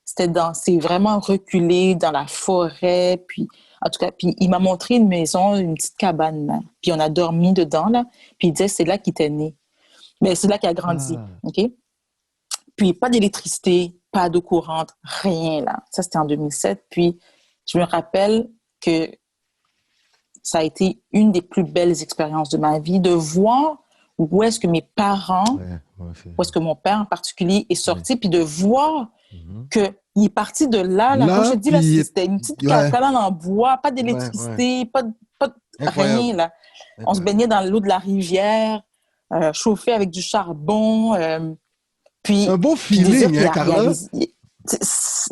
C'est vraiment reculé dans la forêt. Puis, en tout cas, puis il m'a montré une maison, une petite cabane, là. Puis on a dormi dedans, là. Puis il disait, c'est là qu'il était né. Mais c'est là qu'il a grandi, Ah. OK? Puis pas d'électricité, pas d'eau courante, rien, là. Ça, c'était en 2007. Puis je me rappelle que ça a été une des plus belles expériences de ma vie, de voir où est-ce que mes parents, Ouais, ouais, c'est. où est-ce que mon père en particulier est Oui. sorti, puis de voir Mhm. qu'il est parti de là, là. Comme je Là, te dis, là, puis, c'était une petite ouais, cabane en bois, pas ouais, ouais. d'électricité, pas de Incroyable, rien, là. On se incroyable. baignait dans l'eau de la rivière, chauffé avec du charbon, Un puis, beau puis des dire feeling, qu'il hein, a Carla? réalisé.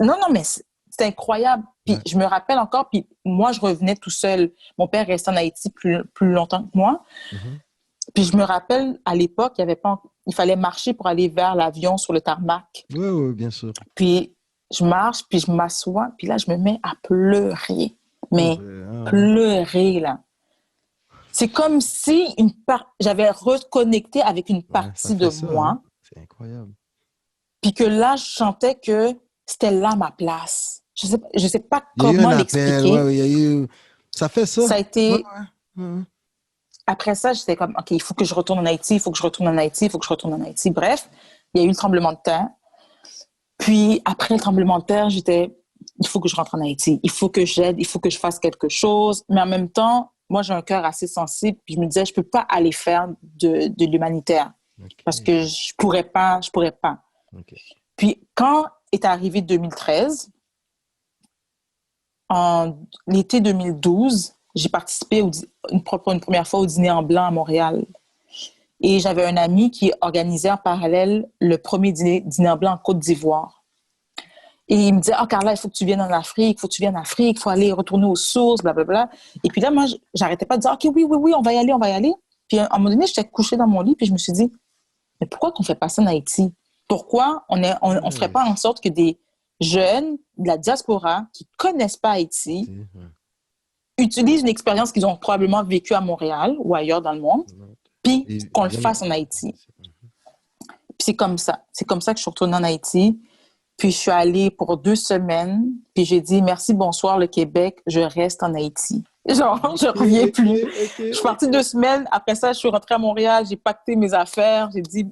Non, non, mais c'est incroyable. Puis Ouais. je me rappelle encore, puis moi, je revenais tout seul. Mon père restait en Haïti plus longtemps que moi. Mhm. Puis je me rappelle, à l'époque, il fallait marcher pour aller vers l'avion sur le tarmac. Ouais, ouais, bien sûr. Puis je marche, puis je m'assois, puis là, je me mets à pleurer. Pas Mais vrai, hein? pleurer, là. C'est comme si j'avais reconnecté avec une Ouais, ça partie de fait ça, hein? moi, C'est incroyable. puis que là, je sentais que c'était là ma place. Je sais pas Il y a eu un comment appel, ouais, l'expliquer. ouais, il y a eu. Ça fait ça. Ça a Ouais, été, ouais. Ouais. après ça, j'étais comme, OK, il faut que je retourne en Haïti, il faut que je retourne en Haïti, il faut que je retourne en Haïti. Bref, il y a eu le tremblement de terre. Puis, après le tremblement de terre, il faut que je rentre en Haïti. Il faut que j'aide, il faut que je fasse quelque chose. Mais en même temps, moi, j'ai un cœur assez sensible. Puis, je me disais, je peux pas aller faire de l'humanitaire. OK. Parce que je pourrais pas. OK. Puis, quand est arrivé 2013, en l'été 2012, j'ai participé pour une première fois au dîner en blanc à Montréal. Et j'avais un ami qui organisait en parallèle le premier dîner en blanc en Côte d'Ivoire. Et il me disait, « Carla, il faut que tu viennes en Afrique, il faut aller retourner aux sources, blablabla. » Et puis là, moi, j'arrêtais pas de dire, « OK, oui, on va y aller. » Puis à un moment donné, j'étais couchée dans mon lit, puis je me suis dit, « Mais pourquoi qu'on fait pas ça en Haïti? Pourquoi on ferait pas en sorte que des jeunes de la diaspora qui connaissent pas Haïti utilisent une expérience qu'ils ont probablement vécue à Montréal ou ailleurs dans le monde, puis qu'on le fasse en Haïti. » Puis c'est comme ça que je suis retournée en Haïti. Puis je suis allée pour 2 semaines, puis j'ai dit « Merci, bonsoir le Québec, je reste en Haïti. » Genre, je reviens plus. Je suis partie 2 semaines, après ça, je suis rentrée à Montréal, j'ai pacté mes affaires, j'ai dit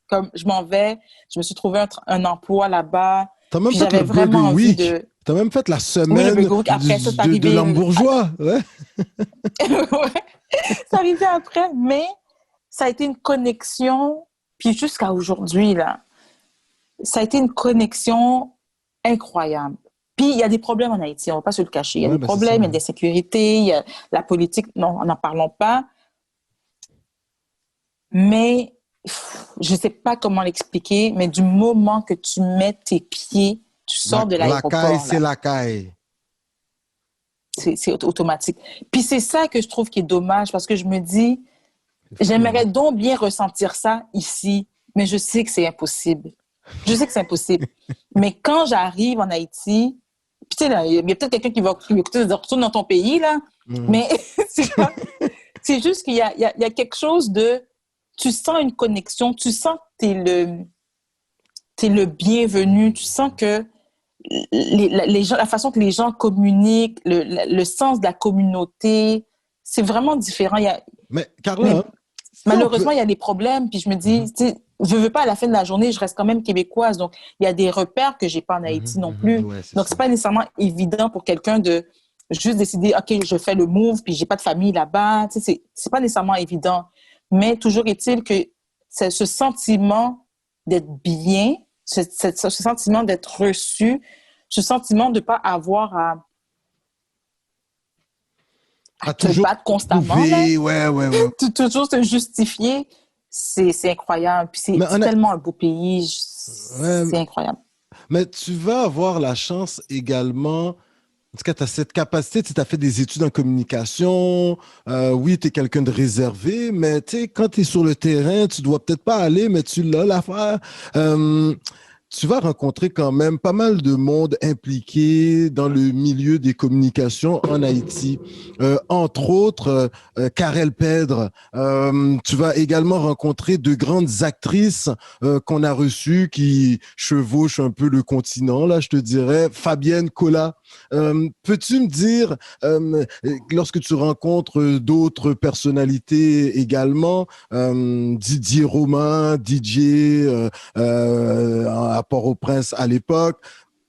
comme je m'en vais, je me suis trouvé un emploi là-bas. T'as même puis fait j'avais le vraiment Burger envie Week. de... T'as même fait la semaine Oui, le Burger Week. Après ça, c'est arrivé... de Lambourgeois. Ouais. Ouais, c'est arrivé après, mais ça a été une connexion, puis jusqu'à aujourd'hui, là, ça a été une connexion incroyable. Puis il y a des problèmes en Haïti, on ne va pas se le cacher. Il y a des problèmes, il y a des sécurités, il y a la politique, non, n'en parlons pas. Mais je ne sais pas comment l'expliquer, mais du moment que tu mets tes pieds, tu sors de l'aéroport. La caille, c'est la caille. C'est automatique. Puis c'est ça que je trouve qui est dommage, parce que je me dis, j'aimerais donc bien ressentir ça ici, mais je sais que c'est impossible. Mais quand j'arrive en Haïti, puis tu sais, il y a peut-être quelqu'un qui va écouter, retourne dans ton pays, là, mais c'est juste qu'il y a quelque chose de... Tu sens une connexion, tu sens que t'es le bienvenu, tu sens que les gens, la façon que les gens communiquent, le sens de la communauté, c'est vraiment différent. Mais Carla, malheureusement, il y a des problèmes, puis je me dis, tu sais, je veux pas à la fin de la journée, je reste quand même québécoise, donc il y a des repères que j'ai pas en Haïti non plus. Ouais, donc c'est pas nécessairement évident pour quelqu'un de juste décider, OK, je fais le move, puis j'ai pas de famille là-bas, tu sais, c'est pas nécessairement évident. Mais toujours est-il que ce sentiment d'être bien, ce sentiment d'être reçu, ce sentiment de ne pas avoir à te battre constamment, ouais. toujours te justifier, c'est incroyable. Puis c'est tellement un beau pays, c'est incroyable. Mais tu vas avoir la chance également... En tout cas, tu as cette capacité, tu as fait des études en communication, oui, tu es quelqu'un de réservé, mais quand tu es sur le terrain, tu dois peut-être pas aller, mais tu l'as l'affaire. Tu vas rencontrer quand même pas mal de monde impliqué dans le milieu des communications en Haïti. Entre autres, Karel Pèdre. Tu vas également rencontrer de grandes actrices qu'on a reçues qui chevauchent un peu le continent, là, je te dirais. Fabienne Collat. Peux-tu me dire, lorsque tu rencontres d'autres personnalités également, Didier Romain, DJ, à Port-au-Prince à l'époque,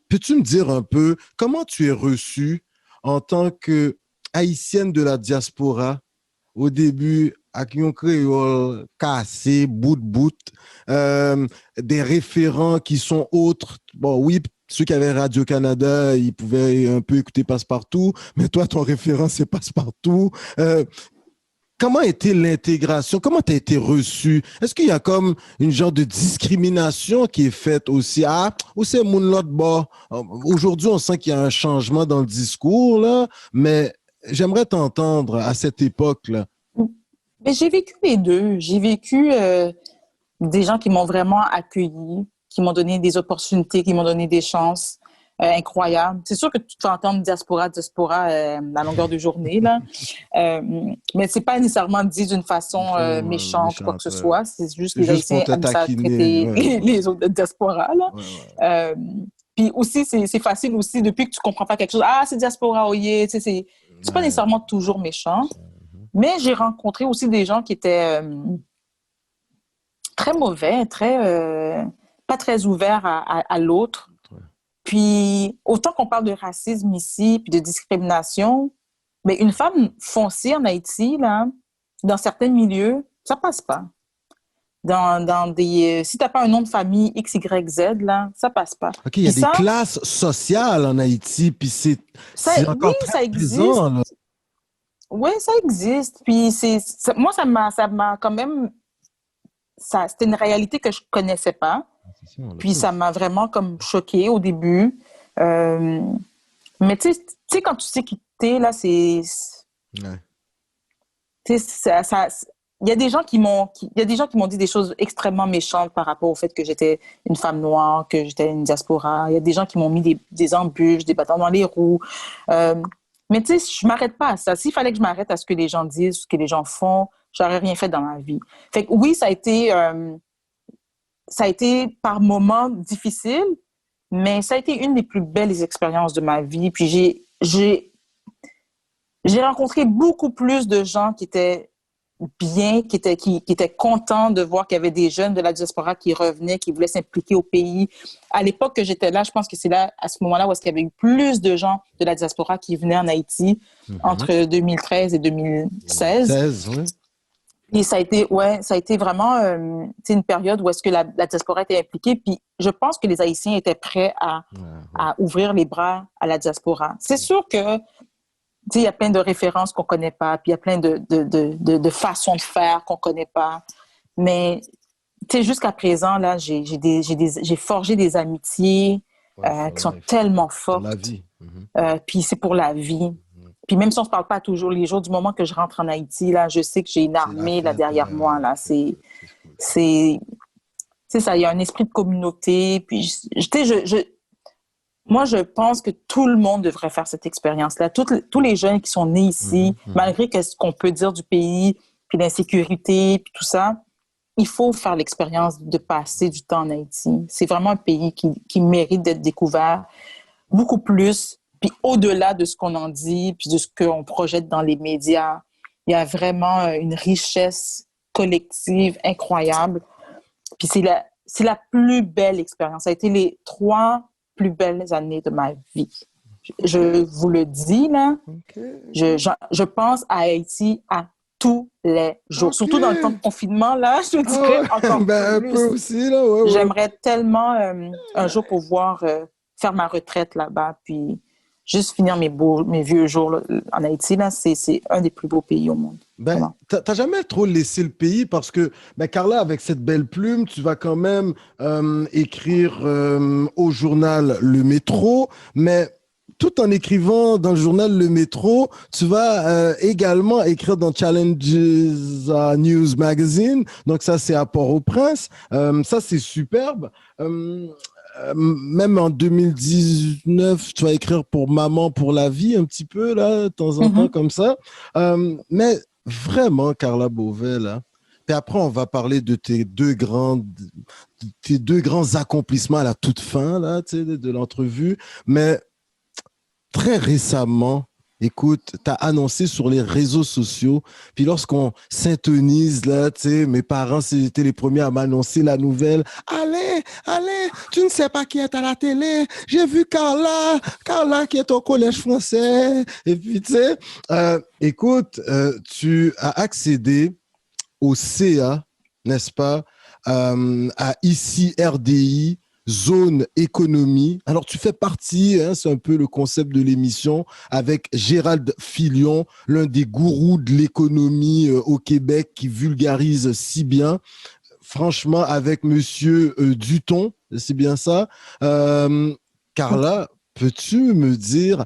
peux-tu me dire un peu comment tu es reçue en tant que haïtienne de la diaspora au début, avec un créole cassé, bout de bout, des référents qui sont autres, bon oui, ceux qui avaient Radio-Canada, ils pouvaient un peu écouter Passe-Partout, mais toi, ton référent, c'est Passe-Partout. Comment a été l'intégration? Comment tu as été reçu? Est-ce qu'il y a comme une genre de discrimination qui est faite aussi? Ah, où c'est mon l'autre bord? Aujourd'hui, on sent qu'il y a un changement dans le discours, là, mais j'aimerais t'entendre à cette époque-là. Mais j'ai vécu les deux. J'ai vécu des gens qui m'ont vraiment accueilli, qui m'ont donné des opportunités, qui m'ont donné des chances incroyables. C'est sûr que tu t'entends diaspora à longueur de journée, là. Mais c'est pas nécessairement dit d'une façon méchante ou quoi que ce soit. C'est juste que les Haïtiens aiment ça traiter les autres de diaspora, là. Puis aussi, c'est facile aussi, depuis que tu comprends pas quelque chose, ah, c'est diaspora, oh yeah, tu sais, c'est pas nécessairement toujours méchant. Mais j'ai rencontré aussi des gens qui étaient très mauvais, pas très ouverts à l'autre. Ouais. Puis, autant qu'on parle de racisme ici, puis de discrimination, mais une femme foncée en Haïti, là, dans certains milieux, ça passe pas. Si t'as pas un nom de famille X, Y, Z, là, ça passe pas. OK, il y a Puis des ça, classes sociales en Haïti, puis c'est oui, encore très ça existe. présent, là. Oui, ça existe. Puis moi, ça m'a quand même, c'était une réalité que je connaissais pas. C'est ça, on l'a Puis ça tous. m'a vraiment comme choquée au début. Euh, mais tu sais, quand tu sais qui t'es, là, Ouais. tu sais, il y a des gens il y a des gens qui m'ont dit des choses extrêmement méchantes par rapport au fait que j'étais une femme noire, que j'étais une diaspora. Il y a des gens qui m'ont mis des embûches, des bâtons dans les roues. Euh, mais tu sais, je m'arrête pas à ça. S'il fallait que je m'arrête à ce que les gens disent, ce que les gens font, j'aurais rien fait dans ma vie. Fait que oui, ça a été par moments difficile, mais ça a été une des plus belles expériences de ma vie. Puis j'ai rencontré beaucoup plus de gens qui étaient bien, qui étaient contents de voir qu'il y avait des jeunes de la diaspora qui revenaient, qui voulaient s'impliquer au pays. À l'époque que j'étais là, je pense que c'est là, à ce moment-là, où est-ce qu'il y avait eu plus de gens de la diaspora qui venaient en Haïti entre 2013 et 2016. 16, oui. Et ça a été vraiment une période où est-ce que la diaspora était impliquée. Puis je pense que les Haïtiens étaient prêts Ouais, ouais. à ouvrir les bras à la diaspora. C'est sûr que il y a plein de références qu'on connaît pas, puis il y a plein de façons de faire qu'on connaît pas. Mais jusqu'à présent, là, j'ai forgé des amitiés Ouais, for qui sont life. tellement Pour la fortes. vie. Mhm. Puis c'est pour la vie. Puis même si on se parle pas toujours les jours, du moment que je rentre en Haïti, là, je sais que j'ai une C'est la armée là fête. derrière moi. Là, C'est cool. c'est ça. Il y a un esprit de communauté. Puis moi, je pense que tout le monde devrait faire cette expérience-là. Tous les jeunes qui sont nés ici, malgré ce qu'on peut dire du pays, puis l'insécurité, puis tout ça, il faut faire l'expérience de passer du temps en Haïti. C'est vraiment un pays qui mérite d'être découvert beaucoup plus, puis au-delà de ce qu'on en dit, puis de ce qu'on projette dans les médias. Il y a vraiment une richesse collective incroyable. Puis c'est la plus belle expérience. Ça a été les 3 plus belles années de ma vie. Je vous le dis, là, OK. je pense à Haïti à tous les jours. OK. Surtout dans le temps de confinement, là, je Ah dirais ouais, encore ben un peu plus. aussi, là, ouais, ouais. J'aimerais tellement un jour pouvoir faire ma retraite là-bas, puis juste finir mes vieux jours là, en Haïti. Là, c'est un des plus beaux pays au monde. Ben, Vraiment. t'as jamais trop laissé le pays parce que, ben, Carla, avec cette belle plume, tu vas quand même écrire au journal Le Métro, mais tout en écrivant dans le journal Le Métro, tu vas également écrire dans Challenges News Magazine. Donc ça, c'est à Port-au-Prince. Ça, c'est superbe. Même en 2019, tu vas écrire pour Maman pour la vie un petit peu, là, de temps en temps, comme ça. Mais vraiment, Carla Beauvais, là. Puis après, on va parler de tes deux grands accomplissements à la toute fin, là, tu sais, de l'entrevue. Mais très récemment, écoute, tu as annoncé sur les réseaux sociaux, puis lorsqu'on s'intonise, là, tu sais, mes parents, c'était les premiers à m'annoncer la nouvelle. Allez, tu ne sais pas qui est à la télé. J'ai vu Carla qui est au collège français. Et puis, tu sais, écoute, tu as accédé au CA, n'est-ce pas, à ici RDI, zone économie. Alors, tu fais partie, hein, c'est un peu le concept de l'émission, avec Gérald Filion, l'un des gourous de l'économie au Québec qui vulgarise si bien. Franchement, avec Monsieur Duton, c'est bien ça. Carla, peux-tu me dire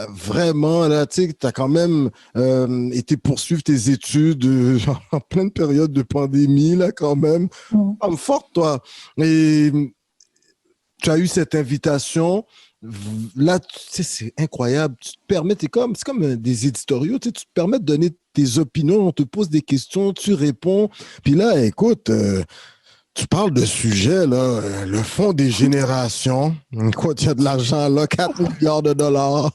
vraiment, là, tu sais, tu as quand même été poursuivre tes études en pleine période de pandémie, là, quand même. Femme forte, toi. Et tu as eu cette invitation. Là, tu sais, c'est incroyable. Tu te permets, c'est comme des éditoriaux, tu sais, tu te permets de donner tes opinions, on te pose des questions, tu réponds. Puis là, écoute, tu parles de sujets, là, le fonds des générations. Écoute, il y a de l'argent là, 4 milliards de dollars.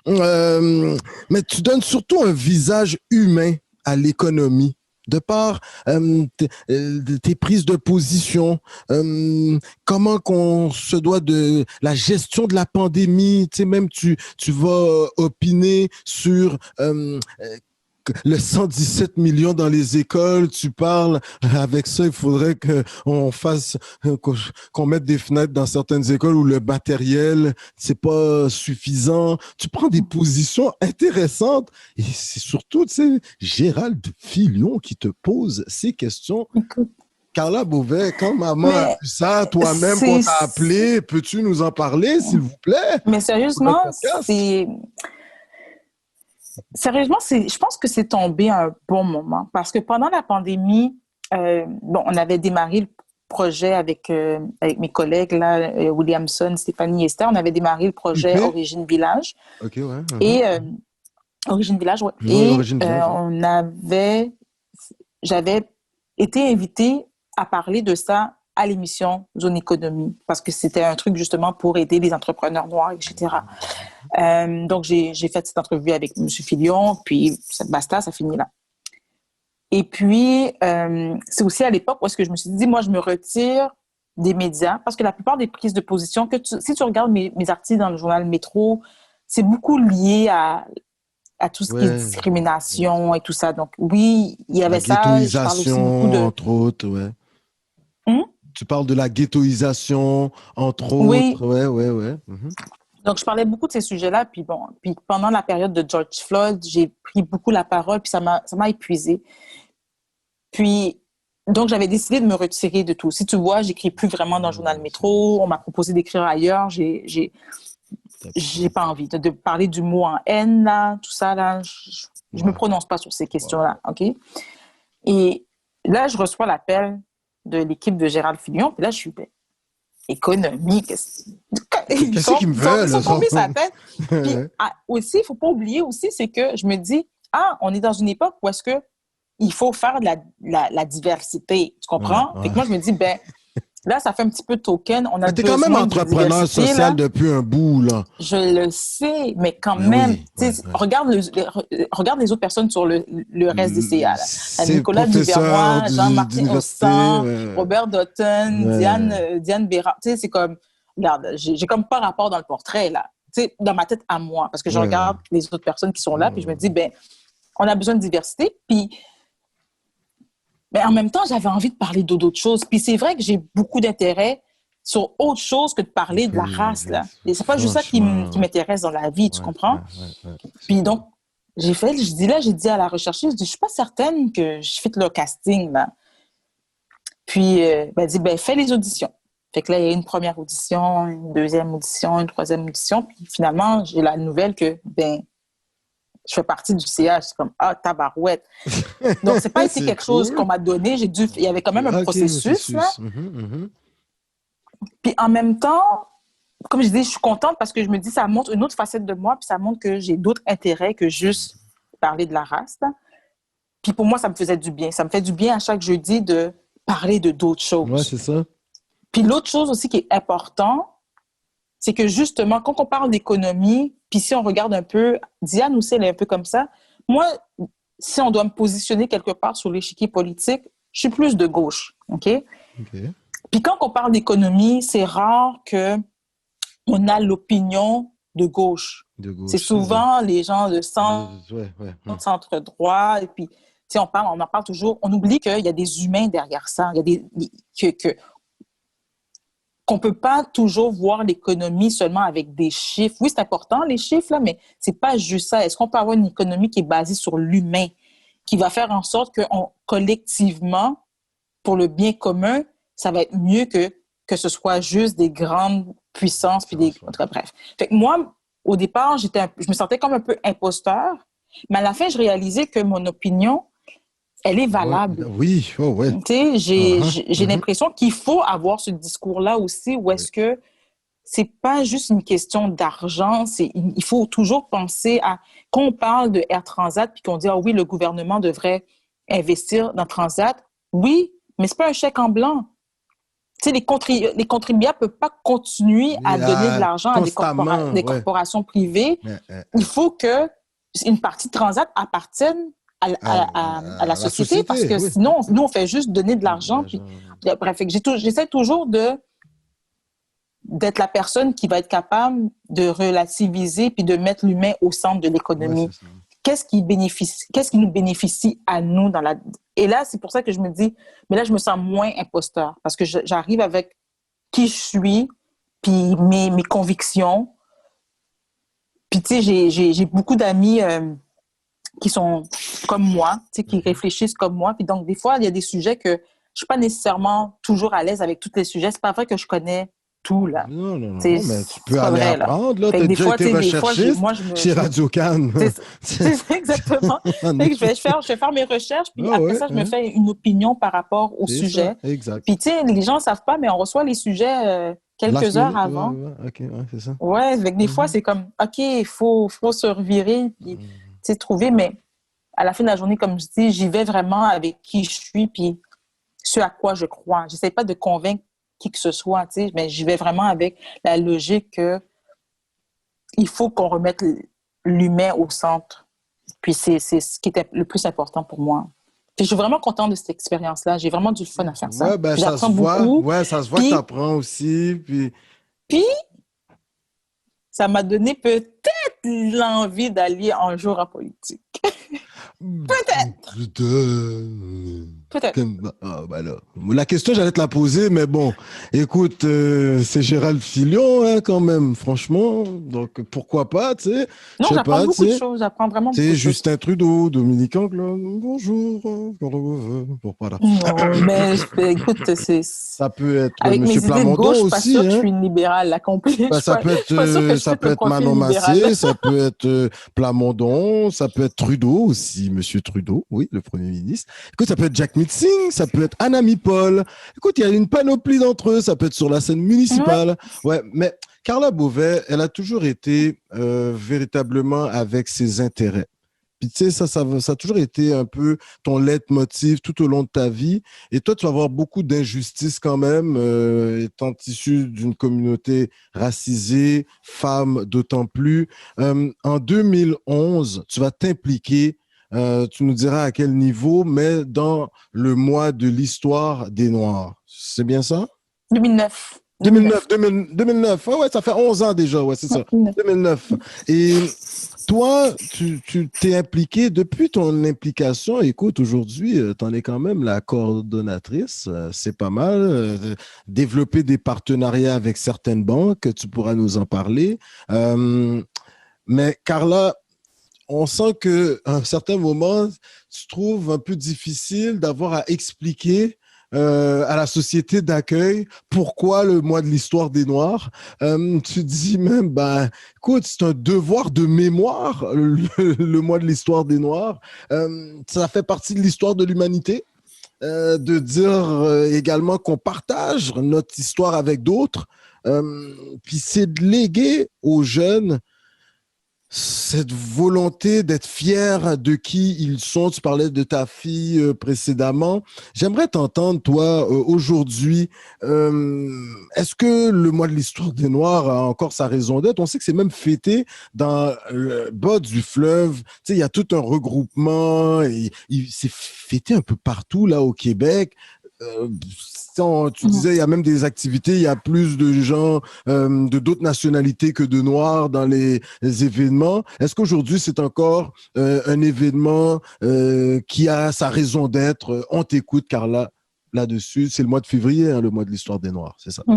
Mais tu donnes surtout un visage humain à l'économie, de par tes prises de position, comment qu'on se doit de la gestion de la pandémie, tu sais, même tu vas opiner sur le 117 millions dans les écoles, tu parles, avec ça, il faudrait qu'on fasse, qu'on mette des fenêtres dans certaines écoles où le matériel, c'est pas suffisant. Tu prends des positions intéressantes et c'est surtout, tu sais, Gérald Filion qui te pose ces questions. Écoute, Carla Beauvais, quand maman a mais vu ça, toi-même qu'on c'est... t'a appelé, peux-tu nous en parler, s'il vous plaît, Mais pour notre sérieusement, podcast? je pense que c'est tombé à un bon moment parce que pendant la pandémie, bon, on avait démarré le projet avec mes collègues, là, Williamson, Stéphanie et Esther, on avait démarré le projet IP? Origine Village. OK, ouais. Et Origine Village, ouais. Oui, Et Origine Village. j'avais été invitée à parler de ça à l'émission Zone Économie parce que c'était un truc justement pour aider les entrepreneurs noirs, etc. Donc, j'ai fait cette entrevue avec M. Filion, puis basta, ça finit là. Et puis, c'est aussi à l'époque où est-ce que je me suis dit, moi, je me retire des médias parce que la plupart des prises de position, si tu regardes mes articles dans le journal Métro, c'est beaucoup lié à tout ce qui est discrimination et tout ça. Donc, oui, il y avait ça. Je parle aussi beaucoup de... Entre autres, ouais. Tu parles de la ghettoisation, entre autres. Oui. Ouais. Donc, je parlais beaucoup de ces sujets-là. Puis bon, puis pendant la période de George Floyd, j'ai pris beaucoup la parole, puis ça m'a épuisée. Puis, donc, j'avais décidé de me retirer de tout. Si tu vois, j'écris plus vraiment dans le journal Métro. On m'a proposé d'écrire ailleurs. J'ai pas envie de parler du mot en haine, là, tout ça, là. Je me prononce pas sur ces questions-là, OK? Et là, je reçois l'appel de l'équipe de Gérald Filion, puis là, je suis économie, qu'est-ce qu'ils me veulent? Ils sont tombés sa tête. Puis aussi, il faut pas oublier aussi, c'est que je me dis, on est dans une époque où est-ce que il faut faire de la diversité, tu comprends? Fait que moi, je me dis, là, ça fait un petit peu token. On a t'es quand même entrepreneur social là. Depuis un bout, là. Je le sais, mais quand même, regarde les autres personnes sur le reste des CA. Nicolas Duvernois, Jean-Martin Hossan, Robert Dutton, Diane Béra. Tu sais, c'est comme, regarde, j'ai comme pas rapport dans le portrait, là. Tu sais, dans ma tête à moi, parce que je regarde les autres personnes qui sont là, puis je me dis, on a besoin de diversité, puis... Mais en même temps, j'avais envie de parler d'autres choses. Puis c'est vrai que j'ai beaucoup d'intérêt sur autre chose que de parler de la race, là. Et c'est pas juste ça qui m'intéresse dans la vie, tu comprends? Puis donc, j'ai dit à la rechercheuse, je suis pas certaine que je fitte le casting, là. Puis, elle dit, fais les auditions. Fait que là, il y a une première audition, une deuxième audition, une troisième audition. Puis finalement, j'ai la nouvelle que, je fais partie du CA, je suis comme, tabarouette. Donc, c'est pas été quelque chose qu'on m'a donné. Il y avait quand même un processus, là. Puis en même temps, comme je dis, je suis contente parce que je me dis, ça montre une autre facette de moi, puis ça montre que j'ai d'autres intérêts que juste parler de la race, là. Puis pour moi, ça me faisait du bien. Ça me fait du bien à chaque jeudi de parler de d'autres choses. Ouais, c'est ça. Puis l'autre chose aussi qui est important, c'est que justement, quand on parle d'économie, puis si on regarde un peu, Diane aussi, elle est un peu comme ça. Moi, si on doit me positionner quelque part sur l'échiquier politique, je suis plus de gauche, OK? Puis quand on parle d'économie, c'est rare qu'on a l'opinion de gauche. C'est souvent les gens de centre droit, et puis on en parle toujours. On oublie qu'il y a des humains derrière ça. Il y a qu'on peut pas toujours voir l'économie seulement avec des chiffres. Oui, c'est important, les chiffres, là, mais c'est pas juste ça. Est-ce qu'on peut avoir une économie qui est basée sur l'humain, qui va faire en sorte que collectivement, pour le bien commun, ça va être mieux que ce soit juste des grandes puissances, puis bref. Fait que moi, au départ, je me sentais comme un peu imposteur, mais à la fin, je réalisais que mon opinion, elle est valable. Oui, Tu sais, j'ai l'impression qu'il faut avoir ce discours-là aussi, où est-ce que c'est pas juste une question d'argent, il faut toujours penser à, quand on parle de Air Transat, puis qu'on dit, oui, le gouvernement devrait investir dans Transat, oui, mais c'est pas un chèque en blanc. Tu sais, les contribuables peuvent pas continuer à donner de l'argent à des corporations privées. Il faut que une partie de Transat appartienne à la société, parce que oui. sinon, nous, on fait juste donner de l'argent. Puis, bref, j'essaie toujours d'être la personne qui va être capable de relativiser puis de mettre l'humain au centre de l'économie. Ouais, Qu'est-ce qui nous bénéficie à nous dans la... Et là, c'est pour ça que je me dis, mais là, je me sens moins imposteur parce que j'arrive avec qui je suis, puis mes convictions. Puis, tu sais, j'ai beaucoup d'amis qui sont comme moi, tu sais, qui réfléchissent comme moi. Puis donc, des fois, il y a des sujets que je suis pas nécessairement toujours à l'aise avec tous les sujets. C'est pas vrai que je connais tout, là. Non, T'sais, mais tu peux pas aller vrai, là. apprendre, là. Fait Tu as que des déjà fois, été des fois, recherchiste moi, chez Radio Cannes. C'est exactement. Fait que je vais faire mes recherches, puis Ah après ouais, ça, je me hein? fais une opinion par rapport au C'est ça, sujet. exact. Puis, tu sais, les gens savent pas, mais on reçoit les sujets Last quelques heures minute, avant. OK, ouais, c'est ça. Ouais, avec des fois, c'est comme, OK, faut se revirer, puis, tu sais, trouver, mais à la fin de la journée, comme je dis, j'y vais vraiment avec qui je suis, puis ce à quoi je crois. J'essaie pas de convaincre qui que ce soit, tu sais, mais j'y vais vraiment avec la logique que il faut qu'on remette l'humain au centre. Puis c'est ce qui était le plus important pour moi. Puis je suis vraiment contente de cette expérience-là. J'ai vraiment du fun à faire ça. Ouais, ben Puis ça se j'apprends voit. beaucoup. Ouais, ça se voit que Puis, tu apprends aussi. puis ça m'a donné peut-être l'envie d'aller un jour en politique. Peut-être. Peut-être. Ah, ben là. La question, j'allais te la poser, mais bon, écoute, c'est Gérald Filion, hein, quand même, franchement. Donc, pourquoi pas, tu sais. Je Non, sais j'apprends pas, tu beaucoup de sais. choses. J'apprends vraiment beaucoup C'est de choses. Justin Trudeau, Dominique Anglade, bonjour, voilà. Non, mais écoute, Ça peut être avec mes Monsieur idées de gauche, Plamondon je suis pas sûre aussi, que je hein. suis une libérale accomplie. Ben, Je suis pas sûre que je ça suis peut le être profil Manon libéral. Massé, ça peut être Plamondon, ça peut être Trudeau aussi, Monsieur Trudeau, oui, le Premier ministre. Écoute, ça peut être Jack Mitzing, ça peut être Anna Paul. Écoute, il y a une panoplie d'entre eux, ça peut être sur la scène municipale. Ouais, mais Carla Beauvais, elle a toujours été véritablement avec ses intérêts. Puis tu sais, ça a toujours été un peu ton leitmotiv tout au long de ta vie. Et toi, tu vas avoir beaucoup d'injustices quand même, étant issu d'une communauté racisée, femme d'autant plus. En 2011, tu vas t'impliquer, tu nous diras à quel niveau, mais dans le mois de l'histoire des Noirs. C'est bien ça? 2009. 2009. Ouais, ça fait 11 ans déjà, ouais, c'est ça. 2009. Et toi, tu t'es impliqué depuis ton implication. Écoute, aujourd'hui, tu en es quand même la coordonnatrice. C'est pas mal. Développer des partenariats avec certaines banques, tu pourras nous en parler. Mais Carla, on sent qu'à un certain moment, tu trouves un peu difficile d'avoir à expliquer à la société d'accueil pourquoi le mois de l'histoire des Noirs. Tu dis même, ben, écoute, c'est un devoir de mémoire, le mois de l'histoire des Noirs. Ça fait partie de l'histoire de l'humanité. De dire également qu'on partage notre histoire avec d'autres. Puis c'est de léguer aux jeunes cette volonté d'être fier de qui ils sont. Tu parlais de ta fille précédemment. J'aimerais t'entendre, toi, aujourd'hui. Est-ce que le mois de l'histoire des Noirs a encore sa raison d'être? On sait que c'est même fêté dans le bas du fleuve. Tu sais, il y a tout un regroupement. Et, c'est fêté un peu partout, là, au Québec. Tu disais, il y a même des activités, il y a plus de gens de d'autres nationalités que de Noirs dans les événements. Est-ce qu'aujourd'hui, c'est encore un événement qui a sa raison d'être? On t'écoute, Carla, là-dessus. C'est le mois de février, hein, le mois de l'histoire des Noirs, c'est ça? Oui.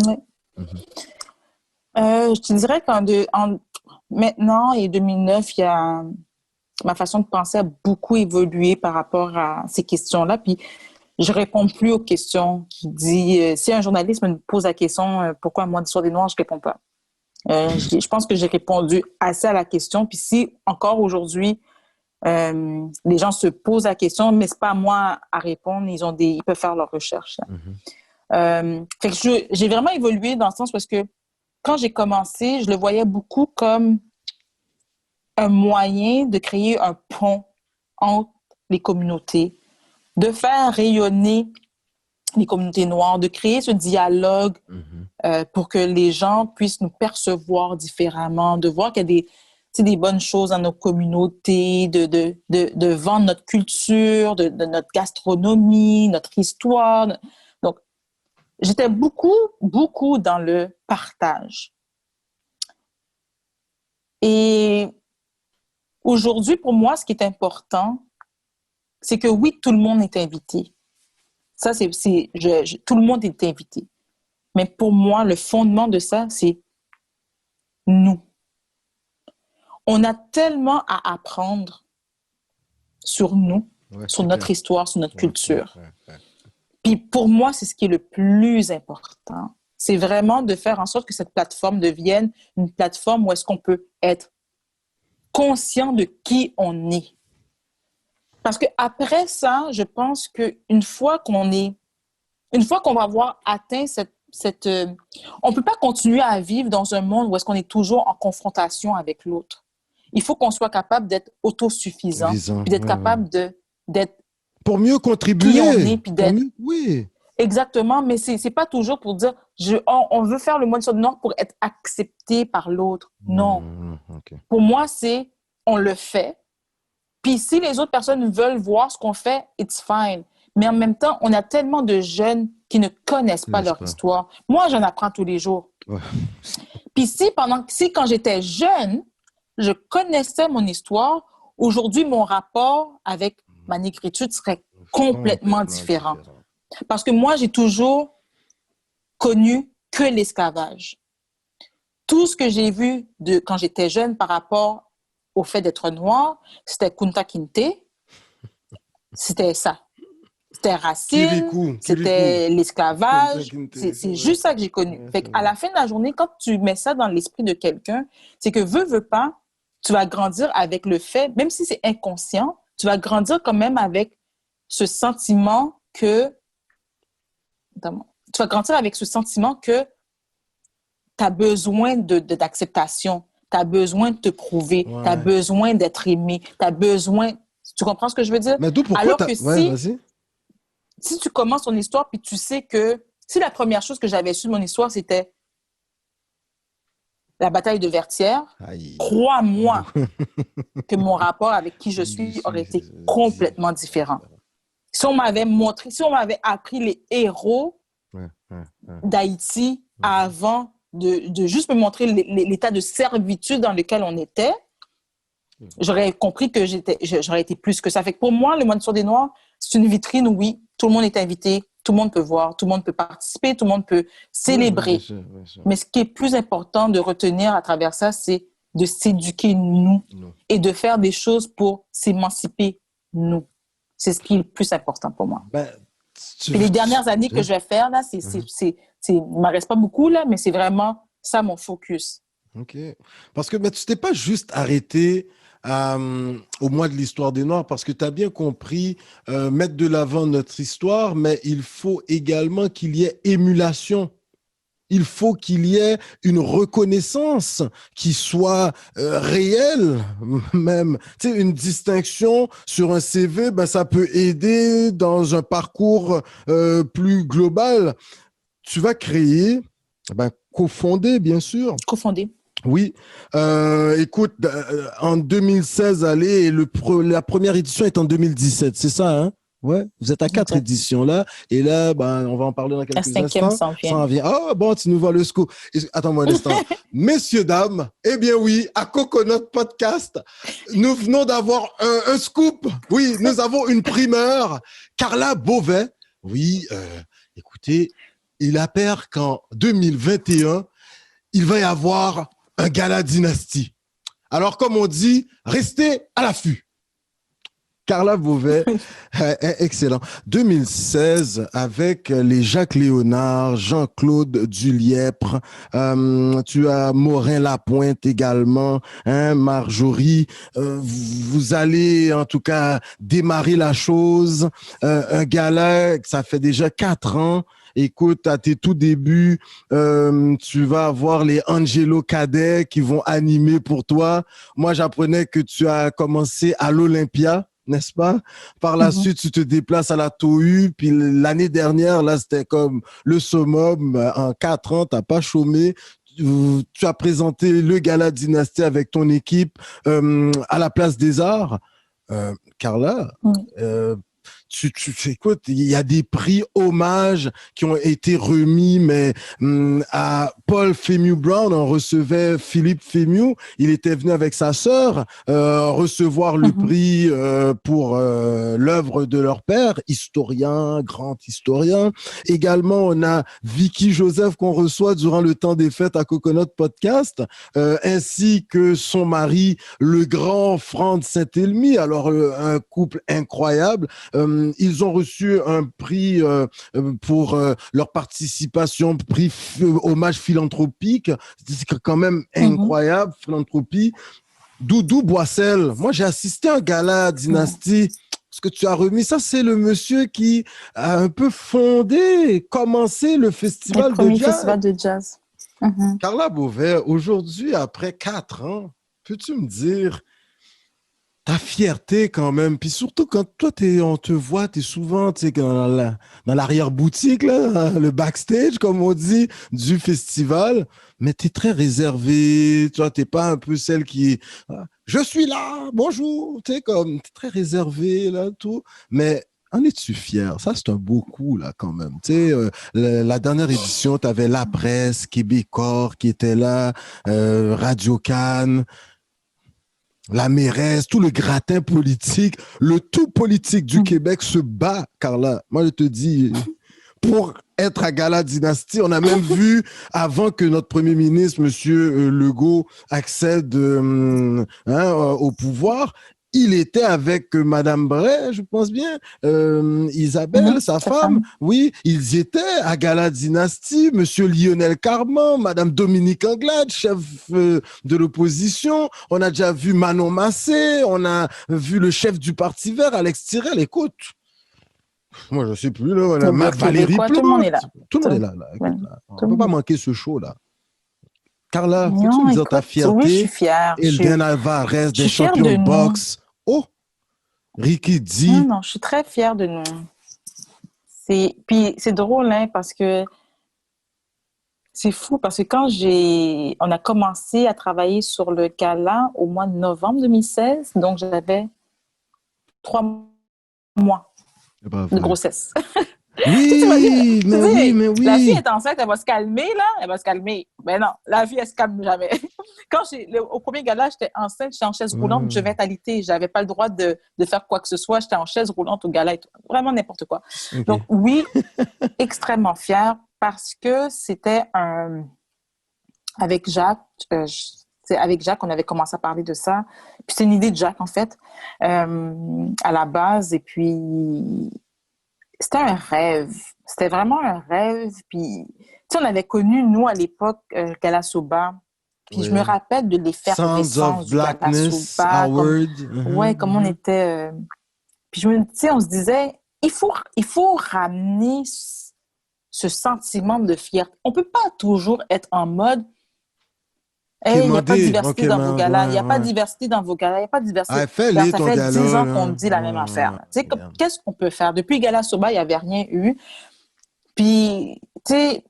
Je te dirais maintenant et 2009, ma façon de penser a beaucoup évolué par rapport à ces questions-là. Puis, je réponds plus aux questions qui disent si un journaliste me pose la question pourquoi moi d'histoire des Noirs, je réponds pas. Je pense que j'ai répondu assez à la question. Puis si encore aujourd'hui les gens se posent la question, mais c'est pas à moi à répondre, ils peuvent faire leurs recherches. Fait que j'ai vraiment évolué dans le sens parce que quand j'ai commencé, je le voyais beaucoup comme un moyen de créer un pont entre les communautés, de faire rayonner les communautés noires, de créer ce dialogue pour que les gens puissent nous percevoir différemment, de voir qu'il y a des bonnes choses dans nos communautés, de vendre notre culture, de notre gastronomie, notre histoire. Donc, j'étais beaucoup, beaucoup dans le partage. Et aujourd'hui, pour moi, ce qui est important, c'est que oui, tout le monde est invité. Ça, tout le monde est invité. Mais pour moi, le fondement de ça, c'est nous. On a tellement à apprendre sur nous, sur notre histoire, sur notre culture. Puis pour moi, c'est ce qui est le plus important. C'est vraiment de faire en sorte que cette plateforme devienne une plateforme où est-ce qu'on peut être conscient de qui on est. Parce que après ça, je pense qu'une fois qu'on va avoir atteint on peut pas continuer à vivre dans un monde où est-ce qu'on est toujours en confrontation avec l'autre. Il faut qu'on soit capable d'être autosuffisant, puis d'être capable d'être pour mieux contribuer. Qui on est, puis d'être. Oui. Exactement, mais c'est pas toujours pour dire on veut faire le moine sur le Nord pour être accepté par l'autre. Non. Okay. Pour moi, on le fait. Puis si les autres personnes veulent voir ce qu'on fait, it's fine. Mais en même temps, on a tellement de jeunes qui ne connaissent pas leur histoire. Moi, j'en apprends tous les jours. Ouais. Puis quand j'étais jeune, je connaissais mon histoire, aujourd'hui, mon rapport avec ma négritude serait complètement différent. Parce que moi, j'ai toujours connu que l'esclavage. Tout ce que j'ai vu quand j'étais jeune par rapport au fait d'être noir, c'était Kunta Kinte, c'était ça. C'était racine, c'était l'esclavage. C'est juste ça que j'ai connu. Fait qu'à la fin de la journée, quand tu mets ça dans l'esprit de quelqu'un, c'est que veux pas, tu vas grandir avec le fait, même si c'est inconscient, tu vas grandir quand même avec ce sentiment que tu as besoin d'acceptation, tu as besoin de te prouver, tu as besoin d'être aimé, tu as besoin... Tu comprends ce que je veux dire? Mais d'où pourquoi alors que si tu commences ton histoire puis tu sais que... Si la première chose que j'avais su de mon histoire, c'était la bataille de Vertières, crois-moi que mon rapport avec qui je suis aurait été complètement différent. Si on m'avait appris les héros d'Haïti avant de juste me montrer l'état de servitude dans lequel on était, j'aurais compris que j'aurais été plus que ça. Fait que pour moi, le Moine sur des Noirs, c'est une vitrine où oui, tout le monde est invité, tout le monde peut voir, tout le monde peut participer, tout le monde peut célébrer. Bien sûr. Mais ce qui est plus important de retenir à travers ça, c'est de s'éduquer nous et de faire des choses pour s'émanciper nous. C'est ce qui est le plus important pour moi. Puis les dernières années que je vais faire, là, il ne m'en reste pas beaucoup, là, mais c'est vraiment ça mon focus. OK. Parce que tu t'es pas juste arrêté au mois de l'histoire des Noirs, parce que tu as bien compris, mettre de l'avant notre histoire, mais il faut également qu'il y ait émulation. Il faut qu'il y ait une reconnaissance qui soit réelle, même. Tu sais, une distinction sur un CV, ça peut aider dans un parcours plus global. Tu vas créer, cofonder, bien sûr. Cofonder. Oui. Écoute, en 2016, et la première édition est en 2017, c'est ça, hein? Ouais, vous êtes à 4 éditions là, et là, on va en parler dans quelques instants. Ça vient. Ah bon, tu nous vois le scoop. Attends-moi un instant. Messieurs, dames, eh bien oui, à Coconut Podcast, nous venons d'avoir un scoop. Oui, nous avons une primeur. Carla Beauvais, oui, écoutez, il appert qu'en 2021, il va y avoir un gala dynastie. Alors, comme on dit, restez à l'affût. Carla Beauvais, excellent. 2016, avec les Jacques Léonard, Jean-Claude Dulièpre, tu as Morin Lapointe également, Marjorie. Vous allez en tout cas démarrer la chose. Un gala, ça fait déjà 4 ans. Écoute, à tes tout débuts, tu vas avoir les Angelo Cadet qui vont animer pour toi. Moi, j'apprenais que tu as commencé à l'Olympia, n'est-ce pas? Par la suite, tu te déplaces à la TOU, puis l'année dernière, là, c'était comme le summum. En 4 ans, t'as pas chômé. tu as présenté le Gala Dynastie avec ton équipe à la Place des Arts. Carla, écoute, il y a des prix hommages qui ont été remis, mais à Paul Fémiu Brown, on recevait Philippe Fémiu. Il était venu avec sa sœur recevoir le prix pour l'œuvre de leur père, historien, grand historien. Également, on a Vicky Joseph qu'on reçoit durant le temps des fêtes à Coconut Podcast, ainsi que son mari, le grand Franz Saint-Elmy. Alors, un couple incroyable. Ils ont reçu un prix pour leur participation, prix hommage philanthropique. C'est quand même incroyable, philanthropie. Doudou Boissel, moi j'ai assisté à un gala Dynastie. Ce que tu as remis, ça c'est le monsieur qui a un peu fondé, commencé le festival de jazz. Festival de jazz. Carla Beauvais, aujourd'hui, après 4 ans, peux-tu me dire ta fierté quand même, puis surtout quand toi, on te voit, tu es souvent dans l'arrière-boutique, là, le backstage, comme on dit, du festival, mais tu es très réservé, tu n'es pas un peu celle qui je suis là, bonjour, tu es très réservé, là, tout, mais en es-tu fier? Ça, c'est un beau coup, là, quand même. Tu sais, la dernière édition, tu avais La Presse, Québecor qui était là, Radio Cannes, la mairesse, tout le gratin politique, le tout politique du Québec se bat, Carla. Moi, je te dis, pour être à Gala Dynastie, on a même vu, avant que notre premier ministre, M. Legault, accède au pouvoir, il était avec Madame Bray, je pense bien, Isabelle, sa femme. Oui, ils étaient à Gala Dynastie, Monsieur Lionel Carman, Madame Dominique Anglade, chef de l'opposition. On a déjà vu Manon Massé, on a vu le chef du Parti vert, Alex Tirel. Écoute, moi je sais plus, là, Valérie Plante. Tout le monde est là. Tout le monde est là. Écoute, là. On ne peut pas manquer ce show-là. Carla, peux-tu me dire ta fierté? Oui, je suis fière. Elden Alvarez, des champions de boxe. Oh, Ricky D. Non, je suis très fière de nous. Puis c'est drôle, hein, parce que c'est fou, parce que quand on a commencé à travailler sur le gala au mois de novembre 2016, donc j'avais 3 mois de grossesse. Oui, mais oui. La fille est enceinte, elle va se calmer, là. Elle va se calmer. Mais non, la fille, elle se calme jamais. Quand au premier gala, j'étais enceinte, j'étais en chaise roulante, je vais alité. J'avais pas le droit de faire quoi que ce soit. J'étais en chaise roulante au gala et tout. Vraiment n'importe quoi. Okay. Donc, oui, extrêmement fière parce que c'était avec Jacques, avec Jacques, on avait commencé à parler de ça. Puis c'est une idée de Jacques, en fait, à la base. Et puis, c'était un rêve. C'était vraiment un rêve. Puis, tu sais, on avait connu, nous, à l'époque, Gala Soba. Puis, je me rappelle de l'effervescence du Gala Soba. Comme on était... Puis, tu sais, on se disait, il faut ramener ce sentiment de fierté. On peut pas toujours être en mode... il n'y a pas de diversité dans vos galas. Il n'y a pas de diversité dans vos galas. Il n'y a pas de diversité. Ça fait 10 ans qu'on me dit la même affaire. Qu'est-ce qu'on peut faire? Depuis Gala Soba, il n'y avait rien eu. Puis, tu sais,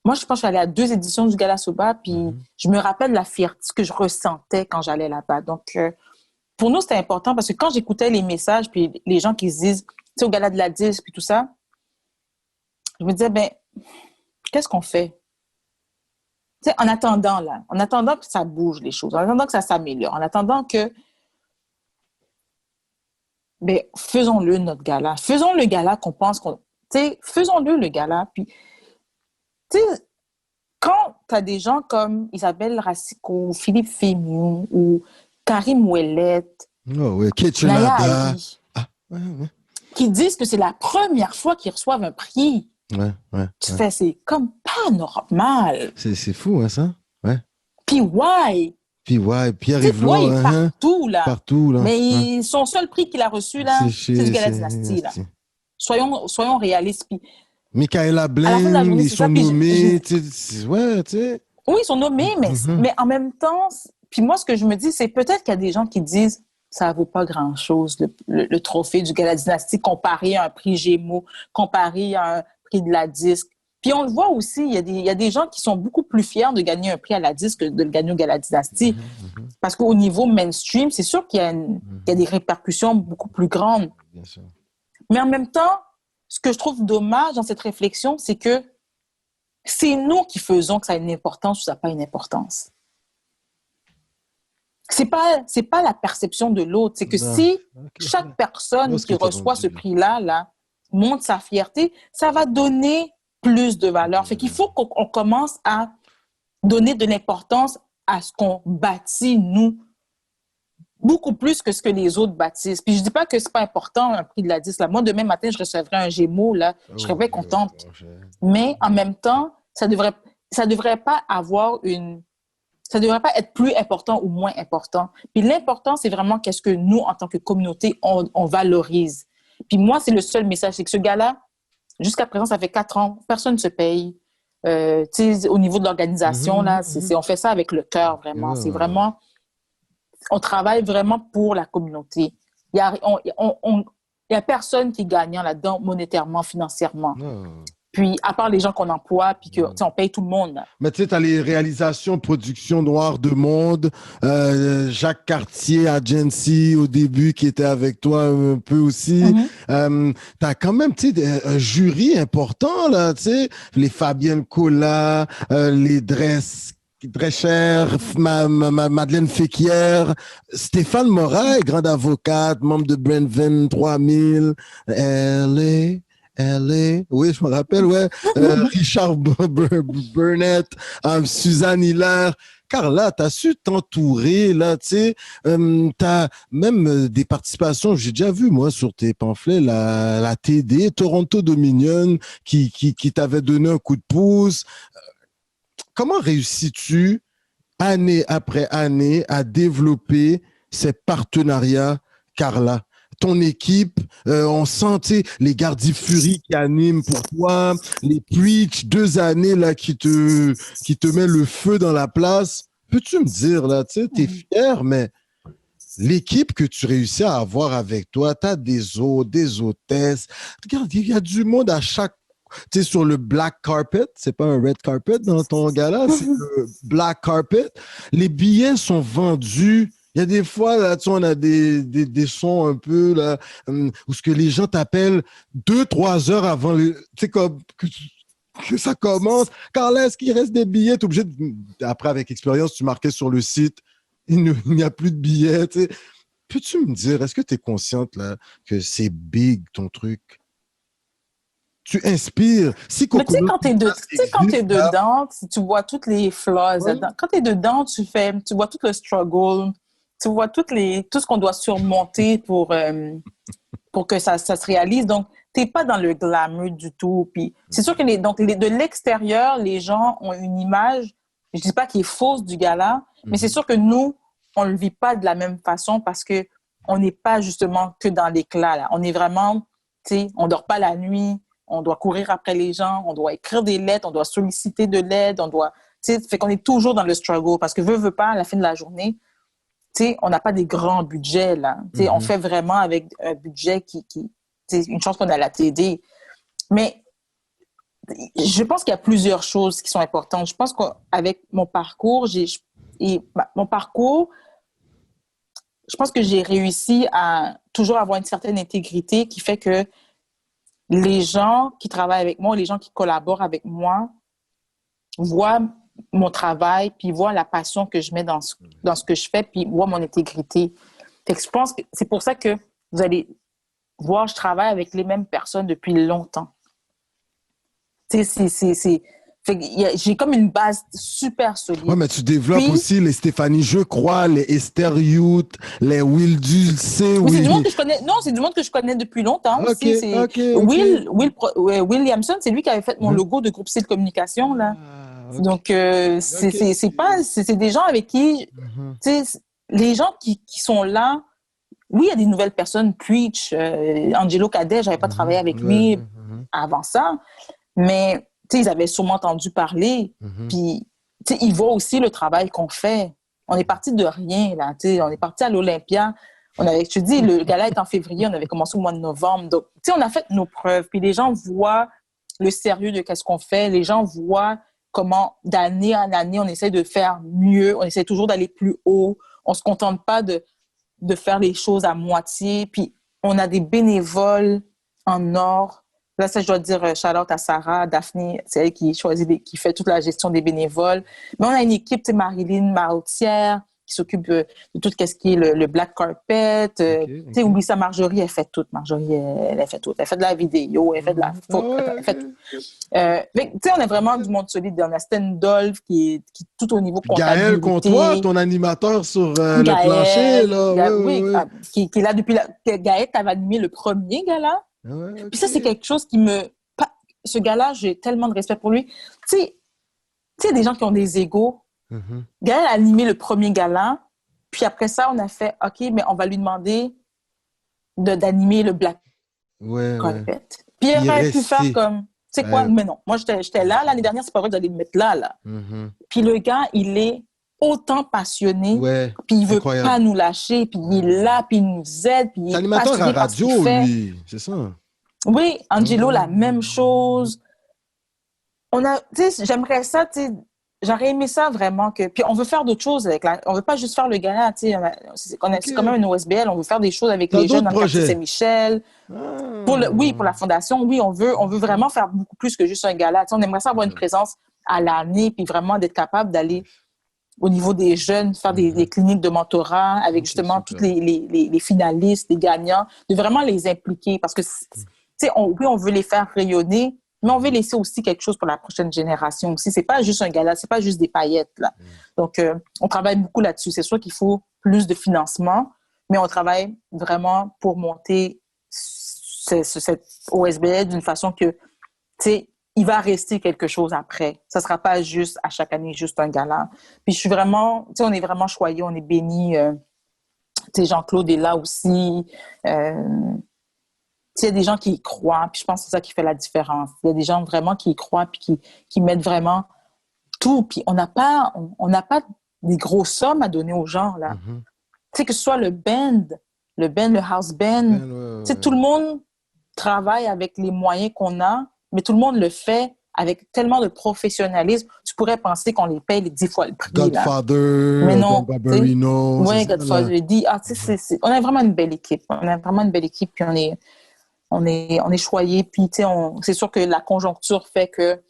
moi, je pense que je suis allée à 2 éditions du Gala Soba, puis je me rappelle la fierté que je ressentais quand j'allais là-bas. Donc, pour nous, c'était important parce que quand j'écoutais les messages, puis les gens qui se disent, tu sais, au Gala de la Disque, puis tout ça, je me disais, qu'est-ce qu'on fait? T'sais, en attendant que ça bouge les choses, en attendant que ça s'améliore, en attendant que, faisons-le notre gala. Faisons le gala qu'on pense faisons-le le gala. Puis, quand tu as des gens comme Isabelle Racicot, Philippe Fémiu ou Karim Ouellette, Naya Ali, qui disent que c'est la première fois qu'ils reçoivent un prix. C'est comme pas normal. C'est fou, hein, ça? Ouais. Puis why? Pierre-Yves Laure, partout, là. Mais son seul prix qu'il a reçu, là, c'est du Gala Dynastie, là. Soyons réalistes. Puis, Michaela Blaine, ils sont nommés, Oui, ils sont nommés, mais en même temps, puis moi, ce que je me dis, c'est peut-être qu'il y a des gens qui disent ça vaut pas grand-chose, le trophée du Gala Dynastie comparé à un prix Gémeaux, comparé à un prix de la Disque. Puis on le voit aussi, il y a des gens qui sont beaucoup plus fiers de gagner un prix à la disque que de le gagner au Gala Dynastie. Parce qu'au niveau mainstream, c'est sûr qu'il y a des répercussions beaucoup plus grandes. Bien sûr. Mais en même temps, ce que je trouve dommage dans cette réflexion, c'est que c'est nous qui faisons que ça a une importance ou ça n'a pas une importance. C'est pas la perception de l'autre. C'est que si chaque personne qui reçoit ce prix-là, montre sa fierté, ça va donner plus de valeur. Fait qu'il faut qu'on commence à donner de l'importance à ce qu'on bâtit, nous, beaucoup plus que ce que les autres bâtissent. Puis je dis pas que c'est pas important, un prix de la disque. Là. Moi, demain matin, je recevrai un Gémeaux, là. Je serais bien contente. Mais en même temps, ça devrait pas ça devrait pas être plus important ou moins important. Puis l'important, c'est vraiment qu'est-ce que nous, en tant que communauté, on valorise. Puis moi, c'est le seul message, c'est que ce gars-là, jusqu'à présent, ça fait 4 ans, personne ne se paye. Au niveau de l'organisation, là, on fait ça avec le cœur, vraiment. C'est vraiment... On travaille vraiment pour la communauté. Il y a personne qui est gagnant là-dedans, monétairement, financièrement. Puis, à part les gens qu'on emploie, puis qu'on paye tout le monde. Là. Mais tu sais, tu as les réalisations, production Noir de Monde, Jacques Cartier, Agency, au début, qui était avec toi un peu aussi. Tu as quand même, tu sais, un jury important, là, tu sais, les Fabienne Collat, les Drescher, Madeleine Féquière, Stéphane Morin, grande avocate, membre de Brentven 3000, LA, oui, je me rappelle, ouais. Richard Burnett, Suzanne Hiller. Carla, tu as su t'entourer, là, tu sais. Tu as même des participations, j'ai déjà vu, moi, sur tes pamphlets, la TD, Toronto Dominion, qui t'avait donné un coup de pouce. Comment réussis-tu, année après année, à développer ces partenariats, Carla? Ton équipe, on sent les Gardi Fury qui animent pour toi, les Preach, 2 années là qui te met le feu dans la place. Peux-tu me dire, là, tu sais, t'es fier, mais l'équipe que tu réussis à avoir avec toi, t'as des hôtesses. Regarde, il y a du monde à chaque... Tu sais, sur le black carpet, c'est pas un red carpet dans ton gala, c'est le black carpet. Les billets sont vendus. Il y a des fois, là, tu sais, on a des sons un peu, là, où ce que les gens t'appellent 2-3 heures avant, tu sais, comme que ça commence. Carla, est-ce qu'il reste des billets? T'es obligé après, avec expérience, tu marquais sur le site, il n'y a plus de billets, tu sais. Peux-tu me dire, est-ce que tu es consciente, là, que c'est big, ton truc? Tu inspires. Si mais tu sais, quand t'es dedans, tu vois toutes les flaws. Ouais. Quand t'es dedans, tu vois tout le struggle, tu vois tout ce qu'on doit surmonter pour que ça se réalise. Donc, t'es pas dans le glamour du tout. Puis, c'est sûr que de l'extérieur, les gens ont une image, je dis pas qui est fausse du gala, mais c'est sûr que nous, on le vit pas de la même façon parce que on n'est pas justement que dans l'éclat, là. On est vraiment, tu sais, on dort pas la nuit. On doit courir après les gens, on doit écrire des lettres, on doit solliciter de l'aide, fait qu'on est toujours dans le struggle parce que veut pas, à la fin de la journée, on n'a pas des grands budgets, là. On fait vraiment avec un budget qui une chance qu'on a la TD. Mais je pense qu'il y a plusieurs choses qui sont importantes. Je pense qu'avec mon parcours, je pense que j'ai réussi à toujours avoir une certaine intégrité qui fait que les gens qui travaillent avec moi, les gens qui collaborent avec moi, voient mon travail, puis voient la passion que je mets dans ce que je fais, puis voient mon intégrité. Fait que je pense que c'est pour ça que vous allez voir, je travaille avec les mêmes personnes depuis longtemps. J'ai comme une base super solide. Oui, mais tu développes aussi les Stéphanie Je crois, les Esther Youth, les Will Dulce. Oui, c'est du monde que je connais. Non, c'est du monde que je connais depuis longtemps aussi. Will Williamson, c'est lui qui avait fait mon logo de groupe Style Communication, là. Donc, c'est des gens avec qui, les gens qui sont là. Oui, il y a des nouvelles personnes, Preach, Angelo Cadet, j'avais pas travaillé avec lui avant ça, mais ils avaient sûrement entendu parler. Puis, ils voient aussi le travail qu'on fait. On est parti de rien, là. On est parti à l'Olympia. Je te dis, le gala est en février, on avait commencé au mois de novembre. Donc, on a fait nos preuves. Puis les gens voient le sérieux de qu'est-ce qu'on fait. Les gens voient comment, d'année en année, on essaie de faire mieux, on essaie toujours d'aller plus haut. On se contente pas de faire les choses à moitié. Puis, on a des bénévoles en or. Là, ça, je dois dire shout-out à Sarah, Daphné, c'est elle qui choisit, qui fait toute la gestion des bénévoles. Mais on a une équipe, tu sais, Marilyn Maroutière, qui s'occupe de tout ce qui est le black carpet. Tu sais, oublie ça, Marjorie, elle fait tout. Marjorie, elle fait tout. Elle fait de la vidéo, elle fait de la photo, elle fait tout. Tu sais, on a vraiment du monde solide. On a Stendolf qui est tout au niveau comptabilité. Gaël Comtois, ton animateur sur le plancher, là. Oui, qui est là depuis... Gaël, t'avais animé le premier gala. Puis ça, c'est quelque chose qui me... Ce gars-là, j'ai tellement de respect pour lui. Tu sais, des gens qui ont des égos. Gaël a animé le premier gala, puis après ça, on a fait, OK, mais on va lui demander d'animer le Black Carpet. Puis il aurait pu faire comme, tu sais quoi, mais non. Moi, j'étais là, l'année dernière, c'est pas vrai d'aller me mettre là. Puis le gars, il est autant passionné, puis il veut pas nous lâcher, puis il est là, puis il nous aide, puis il est passionné à radio, lui, c'est ça? Oui, Angelo, la même chose. Tu sais, j'aimerais ça, tu sais, j'aurais aimé ça vraiment que... Puis on veut faire d'autres choses avec on veut pas juste faire le gala, tu sais. C'est quand même une OSBL, on veut faire des choses avec les jeunes dans le quartier Saint-Michel. Pour la fondation, oui, on veut vraiment faire beaucoup plus que juste un gala. Tu sais, on aimerait ça avoir une présence à l'année, puis vraiment d'être capable d'aller au niveau des jeunes, faire des cliniques de mentorat avec justement tous les finalistes, les gagnants, de vraiment les impliquer. Parce que, tu sais, on veut les faire rayonner, mais on veut laisser aussi quelque chose pour la prochaine génération aussi. C'est pas juste un gala, c'est pas juste des paillettes, là. Donc, on travaille beaucoup là-dessus. C'est sûr qu'il faut plus de financement, mais on travaille vraiment pour monter cette OSBL d'une façon que, tu sais, il va rester quelque chose après. Ça sera pas juste à chaque année, juste un gala. Puis je suis vraiment, tu sais, on est vraiment choyés, on est bénis. Tu sais, Jean-Claude est là aussi. Il y a des gens qui y croient, puis je pense que c'est ça qui fait la différence. Il y a des gens vraiment qui y croient, puis qui mettent vraiment tout. Puis on n'a pas des grosses sommes à donner aux gens, là. Tu sais, que ce soit le band, le house band, tu sais, tout le monde travaille avec les moyens qu'on a, mais tout le monde le fait avec tellement de professionnalisme. Tu pourrais penser qu'on les paye les 10 fois le prix. Godfather, mais non, Barbarino. Oui, Godfather. On a vraiment une belle équipe. Puis on est choyés, puis c'est sûr que la conjoncture fait que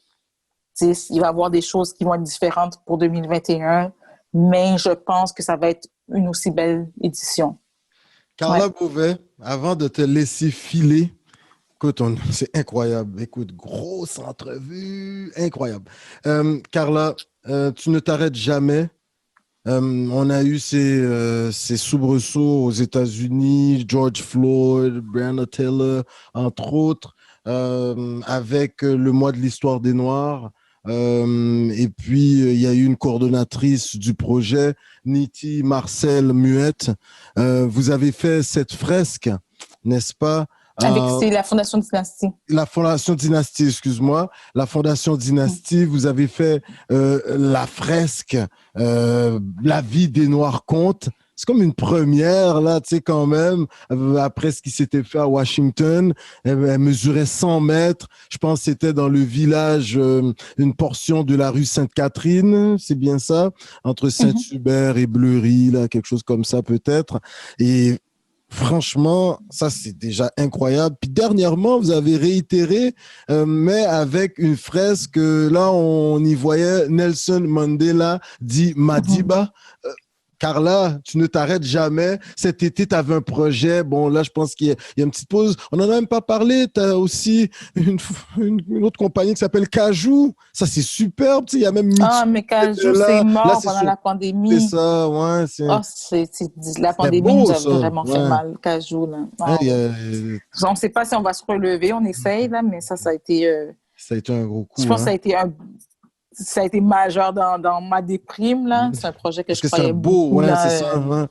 il va y avoir des choses qui vont être différentes pour 2021, mais je pense que ça va être une aussi belle édition. Carla Beauvais, avant de te laisser filer, écoute, c'est incroyable. Écoute, grosse entrevue, incroyable. Carla, tu ne t'arrêtes jamais. On a eu ces soubresauts aux États-Unis, George Floyd, Breonna Taylor, entre autres, avec le mois de l'histoire des Noirs. Et puis, il y a eu une coordonnatrice du projet, Niti Marcel Muette. Vous avez fait cette fresque, n'est-ce pas? C'est la Fondation Dynastie. La Fondation Dynastie, excuse-moi. La Fondation Dynastie, vous avez fait la fresque La vie des Noirs compte. C'est comme une première, là, tu sais, quand même, après ce qui s'était fait à Washington. Elle mesurait 100 mètres. Je pense que c'était dans le village, une portion de la rue Sainte-Catherine, c'est bien ça? Entre Saint-Hubert et Bleury, là, quelque chose comme ça, peut-être. Et franchement, ça, c'est déjà incroyable. Puis dernièrement, vous avez réitéré, mais avec une fresque, là, on y voyait Nelson Mandela dit Madiba. Carla, tu ne t'arrêtes jamais. Cet été, tu avais un projet. Bon, là, je pense qu'il y a une petite pause. On n'en a même pas parlé. Tu as aussi une autre compagnie qui s'appelle Cajou. Ça, c'est superbe. Tu sais, il y a même... mais Cajou, c'est mort pendant la pandémie. C'est ça, ouais. La pandémie nous a vraiment fait mal, Cajou. Là. On ne sait pas si on va se relever. On essaye, là, mais ça a été... ça a été un gros coup. Je pense que ça a été majeur dans ma déprime, là. C'est un projet que je croyais beaucoup. Ouais, là, c'est ça.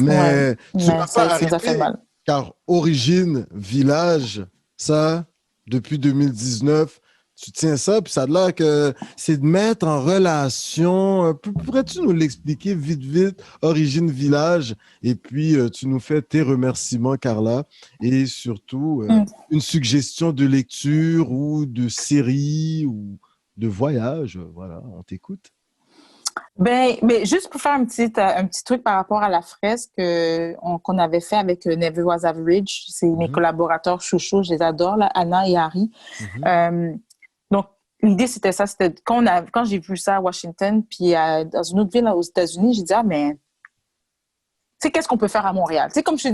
Mais tu n'as pas arrêté, ça fait mal. Car Origine Village, ça, depuis 2019, Tu tiens ça, puis ça a l'air que c'est de mettre en relation. Pourrais-tu nous l'expliquer vite, vite, Origine Village? Et puis, tu nous fais tes remerciements, Carla, et surtout, une suggestion de lecture ou de série ou de voyage. Voilà, on t'écoute. Ben, juste pour faire un petit truc par rapport à la fresque qu'on avait fait avec Never Was Average, c'est mes collaborateurs chouchous, je les adore, là, Anna et Harry. Donc, l'idée, c'était ça. C'était quand j'ai vu ça à Washington, puis dans une autre ville aux États-Unis, j'ai dit, ah, mais, tu sais, qu'est-ce qu'on peut faire à Montréal? Tu sais, comme je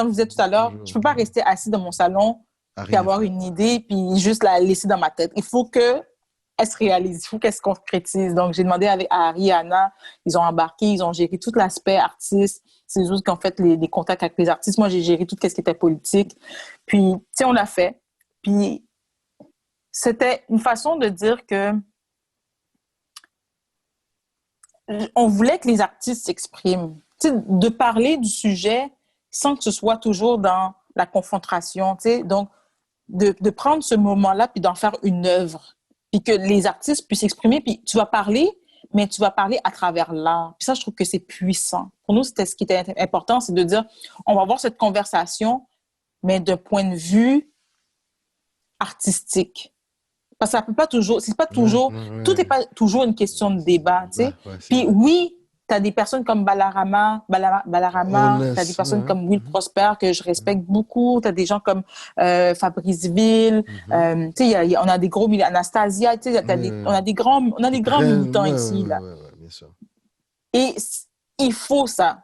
disais tout à l'heure, je peux pas rester assis dans mon salon puis avoir une idée, puis juste la laisser dans ma tête. Il faut qu'elle se réalise, il faut qu'elle se concrétise. Donc, j'ai demandé avec Harry et Anna, ils ont embarqué, ils ont géré tout l'aspect artiste. C'est eux qui ont fait les contacts avec les artistes. Moi, j'ai géré tout ce qui était politique. Puis, tu sais, on l'a fait. Puis, c'était une façon de dire que on voulait que les artistes s'expriment. Tu sais, de parler du sujet sans que ce soit toujours dans la confrontation. Tu sais, donc, de prendre ce moment-là puis d'en faire une œuvre. Puis que les artistes puissent s'exprimer. Puis tu vas parler, mais tu vas parler à travers l'art. Puis ça, je trouve que c'est puissant. Pour nous, c'était ce qui était important, c'est de dire, on va avoir cette conversation, mais d'un point de vue artistique. Parce que ça peut pas toujours, c'est pas toujours, tout n'est pas toujours une question de débat, tu sais. Puis oui, tu as des personnes comme Balarama, tu as des personnes comme Will Prosper que je respecte beaucoup, tu as des gens comme Fabrice Ville, tu sais, on a des gros militants, Anastasia, tu sais, on a des grands militants ici, là. Bien sûr. Et il faut ça.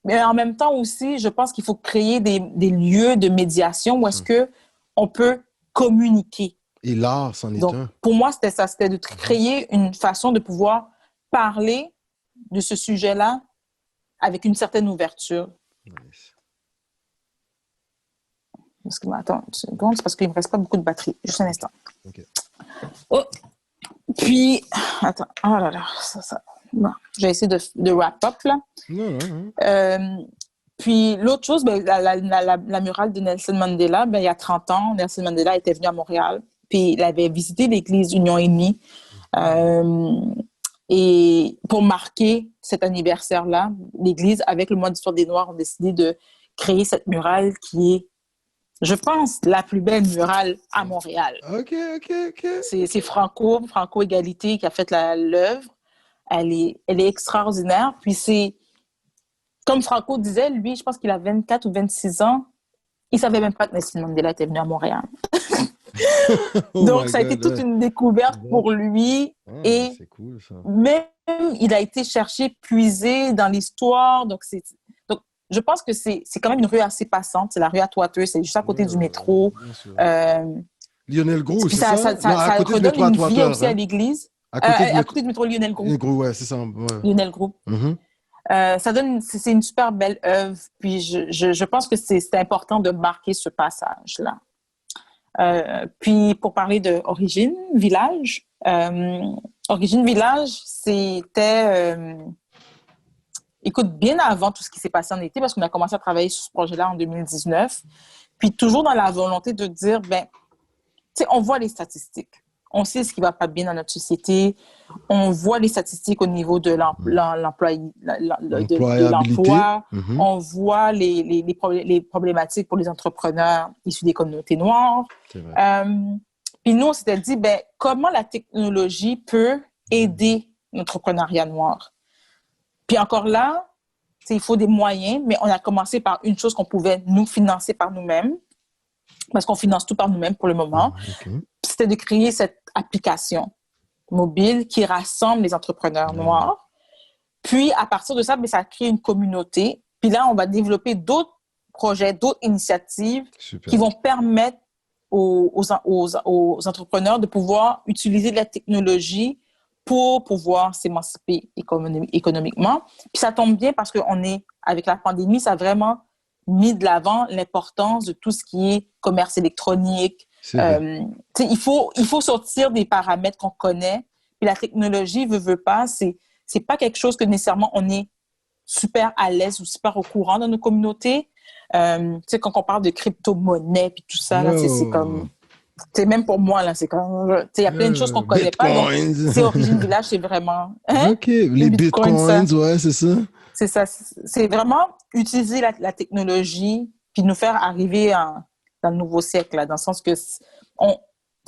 Mais en même temps aussi, je pense qu'il faut créer des lieux de médiation où est-ce que on peut communiquer. Et l'art, c'en est Donc, un. pour moi, c'était ça. C'était de créer une façon de pouvoir parler de ce sujet-là avec une certaine ouverture. Nice. Parce que, attends, c'est parce qu'il ne me reste pas beaucoup de batterie. Juste un instant. OK. Oh. Puis, attends. Oh là là, ça. Bon, je vais essayer de wrap up, là. Non. Puis, l'autre chose, ben, la murale de Nelson Mandela, ben, il y a 30 ans, Nelson Mandela était venu à Montréal. Puis, il avait visité l'église Union Ennemie. Et pour marquer cet anniversaire-là, l'église, avec le mois d'histoire des Noirs, ont décidé de créer cette murale qui est, je pense, la plus belle murale à Montréal. OK. C'est Franco Égalité qui a fait l'œuvre. Elle est extraordinaire. Puis c'est, comme Franco disait, lui, je pense qu'il a 24 ou 26 ans. Il ne savait même pas que Nelson Mandela était venu à Montréal. Donc, ça a été toute une découverte pour lui. Et c'est cool, ça. même, il a été cherché, puisé dans l'histoire. Donc, je pense que c'est quand même une rue assez passante. C'est la rue Atwater. C'est juste à côté du métro. Lionel Groulx, c'est ça? Ça redonne une vie aussi à l'église. À côté du métro Lionel Groulx. Ouais, c'est ça. Ouais. Lionel Groulx. C'est une super belle œuvre. Puis, je pense que c'est important de marquer ce passage-là. Puis, pour parler de Origine Village, c'était... écoute, bien avant tout ce qui s'est passé en été, parce qu'on a commencé à travailler sur ce projet-là en 2019. Puis, toujours dans la volonté de dire, ben, tu sais, on voit les statistiques. On sait ce qui ne va pas bien dans notre société. On voit les statistiques au niveau de l'emploi. On voit les problématiques pour les entrepreneurs issus des communautés noires. Puis nous, on s'était dit, ben, comment la technologie peut aider l'entrepreneuriat noir? Puis encore là, il faut des moyens, mais on a commencé par une chose qu'on pouvait nous financer par nous-mêmes, parce qu'on finance tout par nous-mêmes pour le moment. C'était de créer cette application mobile qui rassemble les entrepreneurs noirs. Puis, à partir de ça, ça crée une communauté. Puis là, on va développer d'autres projets, d'autres initiatives qui vont permettre aux entrepreneurs de pouvoir utiliser de la technologie pour pouvoir s'émanciper économiquement. Puis ça tombe bien parce qu'on est, avec la pandémie, ça a vraiment mis de l'avant l'importance de tout ce qui est commerce électronique. Il faut sortir des paramètres qu'on connaît. Puis la technologie, veut pas, c'est pas quelque chose que nécessairement on est super à l'aise ou super au courant dans nos communautés. Quand on parle de crypto-monnaie puis tout ça, là, c'est comme... Même pour moi, là, c'est comme, il y a plein de choses qu'on connaît pas. Donc, Bitcoins. Origine Village, c'est vraiment, hein? OK, les Bitcoin, bitcoins, ouais, c'est ça. c'est ça. C'est vraiment utiliser la technologie puis nous faire arriver dans le nouveau siècle, là, dans le sens que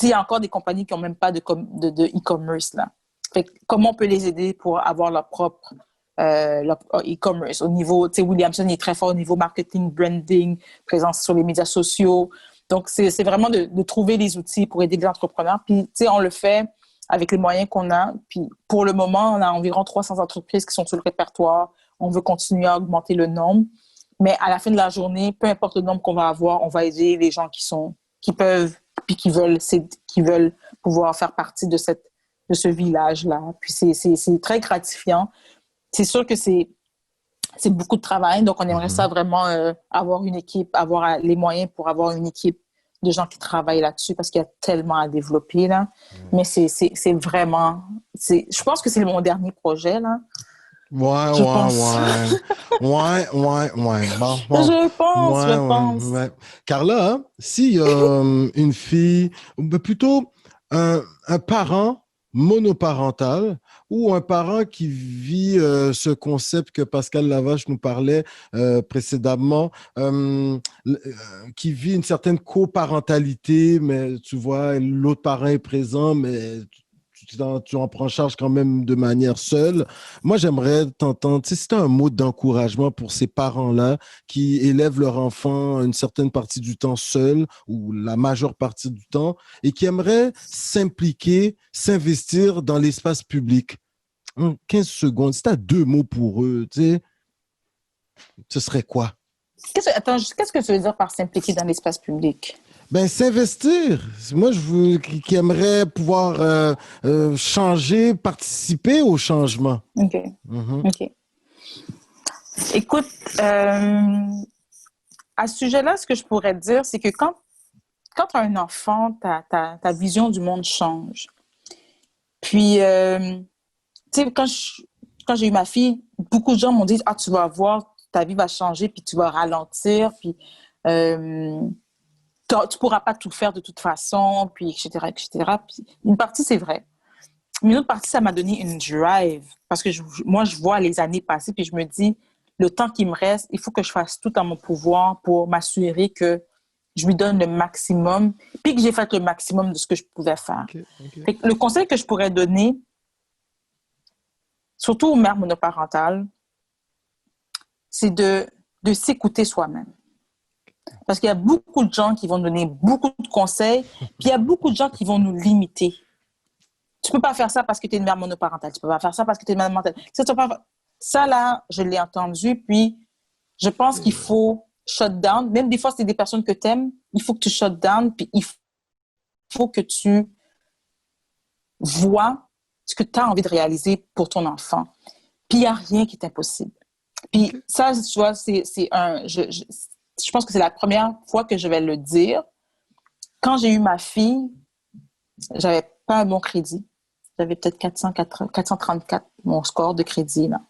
il y a encore des compagnies qui n'ont même pas de e-commerce, là. Fait que comment on peut les aider pour avoir leur propre leur e-commerce au niveau, Williamson est très fort au niveau marketing, branding, présence sur les médias sociaux. Donc, c'est vraiment de trouver les outils pour aider les entrepreneurs. Puis, on le fait avec les moyens qu'on a. Puis, pour le moment, on a environ 300 entreprises qui sont sur le répertoire. On veut continuer à augmenter le nombre. Mais à la fin de la journée, peu importe le nombre qu'on va avoir, on va aider les gens qui peuvent, puis qui veulent pouvoir faire partie de ce village-là. Puis, c'est très gratifiant. C'est sûr que c'est beaucoup de travail. Donc, on aimerait ça vraiment avoir une équipe, avoir les moyens pour avoir une équipe de gens qui travaillent là-dessus parce qu'il y a tellement à développer, là. Mais c'est vraiment... Je pense que c'est mon dernier projet, là. Ouais. Bon. Je pense. Ouais. Carla, hein, s'il y a une fille, ou plutôt un parent monoparental ou un parent qui vit ce concept que Pascal Lavache nous parlait précédemment, qui vit une certaine coparentalité, mais tu vois, l'autre parent est présent, mais tu en prends charge quand même de manière seule. Moi, j'aimerais t'entendre, tu sais, si tu as un mot d'encouragement pour ces parents-là qui élèvent leur enfant une certaine partie du temps seul ou la majeure partie du temps et qui aimeraient s'impliquer, s'investir dans l'espace public. 15 secondes, si tu as 2 mots pour eux, tu sais, ce serait quoi? Qu'est-ce que tu veux dire par s'impliquer dans l'espace public? Ben, s'investir. Moi, je veux qui aimerait pouvoir changer, participer au changement. OK. OK. Écoute, à ce sujet-là, ce que je pourrais te dire, c'est que quand tu as un enfant, ta vision du monde change. Puis, tu sais, quand j'ai eu ma fille, beaucoup de gens m'ont dit, tu vas voir, ta vie va changer, puis tu vas ralentir, puis tu pourras pas tout faire de toute façon, puis etc., etc. Puis une partie, c'est vrai. Mais une autre partie, ça m'a donné une drive. Parce que moi, je vois les années passer, puis je me dis, le temps qui me reste, il faut que je fasse tout en mon pouvoir pour m'assurer que je lui donne le maximum, puis que j'ai fait le maximum de ce que je pouvais faire. Okay. Fait que le conseil que je pourrais donner, surtout aux mères monoparentales, c'est de s'écouter soi-même. Parce qu'il y a beaucoup de gens qui vont donner beaucoup de conseils, puis il y a beaucoup de gens qui vont nous limiter. Tu peux pas faire ça parce que tu es une mère monoparentale. Tu peux pas faire ça parce que tu es une mère mentale. Ça, là, je l'ai entendu, puis je pense qu'il faut shut down. Même des fois, c'est des personnes que tu aimes, il faut que tu shut down, puis il faut que tu vois ce que tu as envie de réaliser pour ton enfant. Puis il n'y a rien qui est impossible. Puis ça, tu vois, je pense que c'est la première fois que je vais le dire. Quand j'ai eu ma fille, j'avais pas un bon crédit. J'avais peut-être 434, mon score de crédit, là.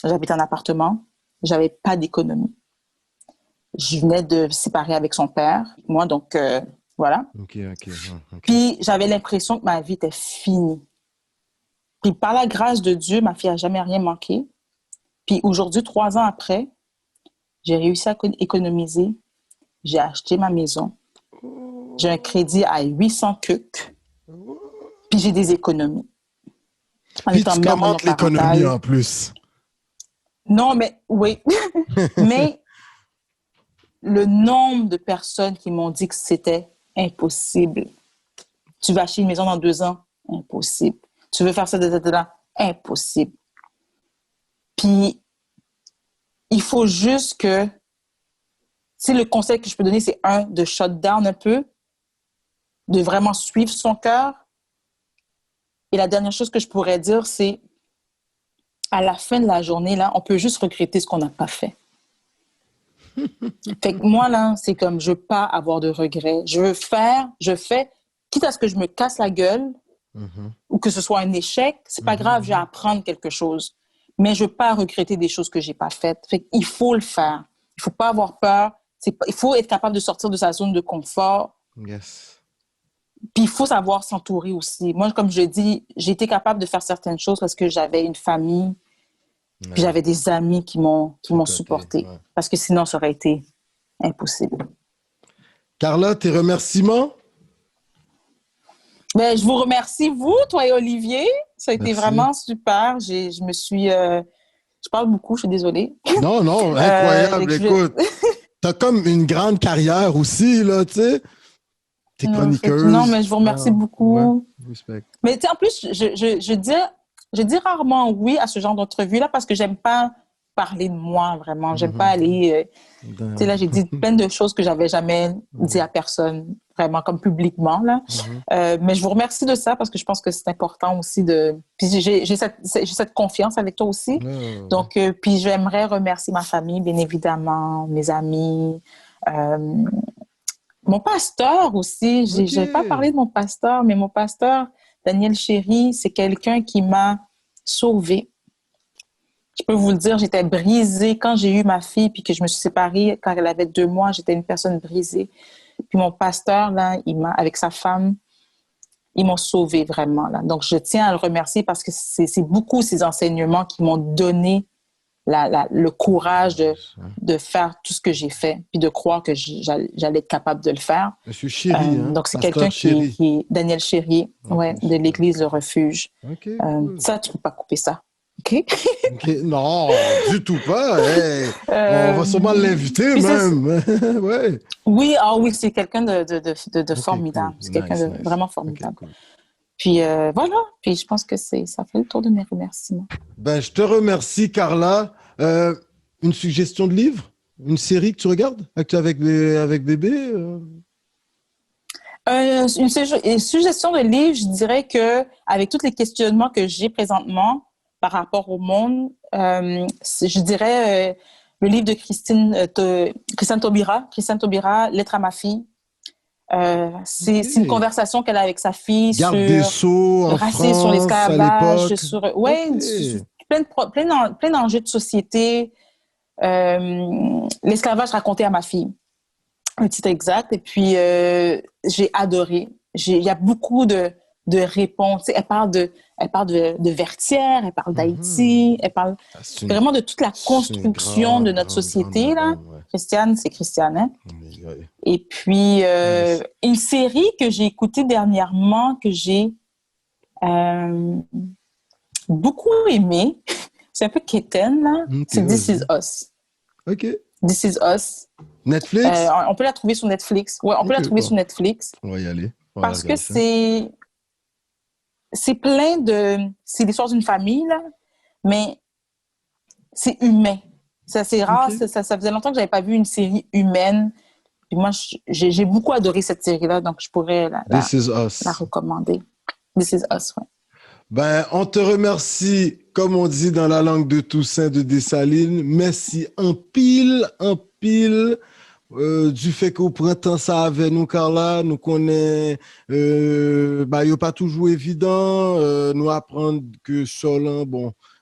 J'habitais en appartement. J'avais pas d'économie. Je venais de me séparer avec son père. Moi, donc, voilà. Okay. Puis, j'avais l'impression que ma vie était finie. Puis, par la grâce de Dieu, ma fille a jamais rien manqué. Puis, aujourd'hui, 3 ans après, j'ai réussi à économiser. J'ai acheté ma maison. J'ai un crédit à 800 kuks. Puis j'ai des économies. Puis tu commentes l'économie en plus. Non, mais oui. Mais le nombre de personnes qui m'ont dit que c'était impossible. Tu vas acheter une maison dans 2 ans? Impossible. Tu veux faire ça, impossible. Puis, il faut juste que... Si le conseil que je peux donner, c'est de shut down un peu, de vraiment suivre son cœur. Et la dernière chose que je pourrais dire, c'est à la fin de la journée, là, on peut juste regretter ce qu'on n'a pas fait. Fait que moi, là, c'est comme je veux pas avoir de regrets. Je fais, quitte à ce que je me casse la gueule ou que ce soit un échec, c'est pas grave, je vais apprendre quelque chose. Mais je veux pas regretter des choses que j'ai pas faites. Fait qu'il faut le faire. Il faut pas avoir peur il faut être capable de sortir de sa zone de confort. Yes. Puis il faut savoir s'entourer aussi. Moi, comme je dis, j'ai été capable de faire certaines choses parce que j'avais une famille, puis j'avais des amis qui m'ont supporté. Ouais. Parce que sinon, ça aurait été impossible. Carla, tes remerciements? Ben, je vous remercie, vous, toi et Olivier. Ça a été vraiment super. Je me suis... je parle beaucoup, je suis désolée. Non, incroyable. Écoute, t'as comme une grande carrière aussi, là, tu sais. T'es chroniqueuse. Non, mais je vous remercie beaucoup. Ouais, respect. Mais en plus, je dis rarement oui à ce genre d'entrevue-là parce que j'aime pas parler de moi, vraiment. J'aime pas aller... tu sais, là, j'ai dit plein de choses que j'avais jamais dit à personne, vraiment, comme publiquement, là. Mais je vous remercie de ça parce que je pense que c'est important aussi de... Puis j'ai cette confiance avec toi aussi. Donc, puis j'aimerais remercier ma famille, bien évidemment, mes amis, mon pasteur aussi. Je n'ai pas parlé de mon pasteur, mais mon pasteur, Daniel Chéry, c'est quelqu'un qui m'a sauvée. Je peux vous le dire, j'étais brisée quand j'ai eu ma fille puis que je me suis séparée quand elle avait 2 mois. J'étais une personne brisée. Puis mon pasteur, là, avec sa femme, ils m'ont sauvée vraiment. Là. Donc, je tiens à le remercier parce que c'est beaucoup ces enseignements qui m'ont donné le courage de faire tout ce que j'ai fait puis de croire que j'allais être capable de le faire. Monsieur Chéry, donc, c'est quelqu'un qui est Daniel Chéry, de l'Église Le Refuge. Ça, tu ne peux pas couper ça. OK? Non, du tout pas. Hey, on va sûrement l'inviter même. Ouais. Oui, c'est quelqu'un de formidable. Cool. C'est quelqu'un de vraiment formidable. Cool. Puis voilà. Puis je pense que ça fait le tour de mes remerciements. Ben, je te remercie, Carla. Une suggestion de livre? Une série que tu regardes avec bébé? Une suggestion de livre, je dirais que avec tous les questionnements que j'ai présentement, par rapport au monde, je dirais le livre de Christiane Taubira, Lettre à ma fille. C'est une conversation qu'elle a avec sa fille Garde des Sceaux en France, sur l'esclavage, sur plein d'enjeux de société. L'esclavage raconté à ma fille, un titre exact. Et puis j'ai adoré. Il y a beaucoup de réponses. Elle parle de Vertières, elle parle d'Haïti, elle parle vraiment de toute la construction de notre société. Là. Christiane, c'est Christiane. Hein? Et puis, une série que j'ai écoutée dernièrement, que j'ai beaucoup aimée, c'est un peu quétaine, là. C'est This Is Us. OK. This Is Us. Netflix? On peut la trouver sur Netflix. Oui, on peut la trouver sur Netflix. On va y aller. Parce que c'est plein de... C'est l'histoire d'une famille, là, mais c'est humain. C'est rare. Ça faisait longtemps que je n'avais pas vu une série humaine. Puis moi, j'ai beaucoup adoré cette série-là, donc je pourrais la recommander. This Is Us, oui. Ben, on te remercie, comme on dit dans la langue de Toussaint de Dessalines. Merci en pile du fait qu'au printemps, ça avait nous, Carla, nous connaît, il n'est pas toujours évident, nous apprendre que Solan,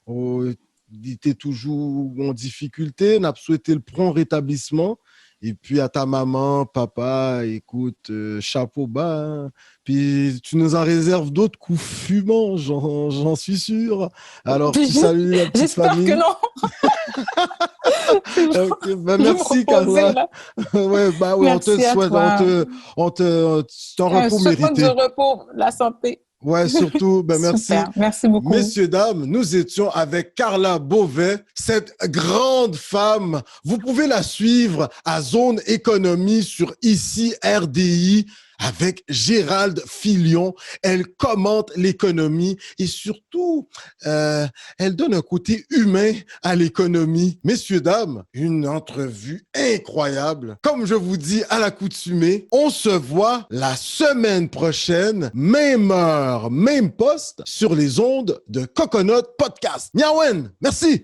il était toujours en difficulté, n'a souhaité le prompt rétablissement. Et puis à ta maman, papa, écoute, chapeau bas. Hein. Puis tu nous en réserves d'autres coups fumants, j'en suis sûr. Alors tu salues la petite famille. J'espère que non. Okay, merci Carla. Ouais, on te souhaite, on t'en repos mérité. De repos, la santé. Ouais, surtout, merci. Super, merci beaucoup. Messieurs, dames, nous étions avec Carla Beauvais, cette grande femme. Vous pouvez la suivre à Zone Économie sur ICI RDI avec Gérald Filion. Elle commente l'économie et surtout, elle donne un côté humain à l'économie. Messieurs, dames, une entrevue incroyable. Comme je vous dis à l'accoutumée, on se voit la semaine prochaine, même heure, même poste, sur les ondes de Coconut Podcast. Miawen, merci!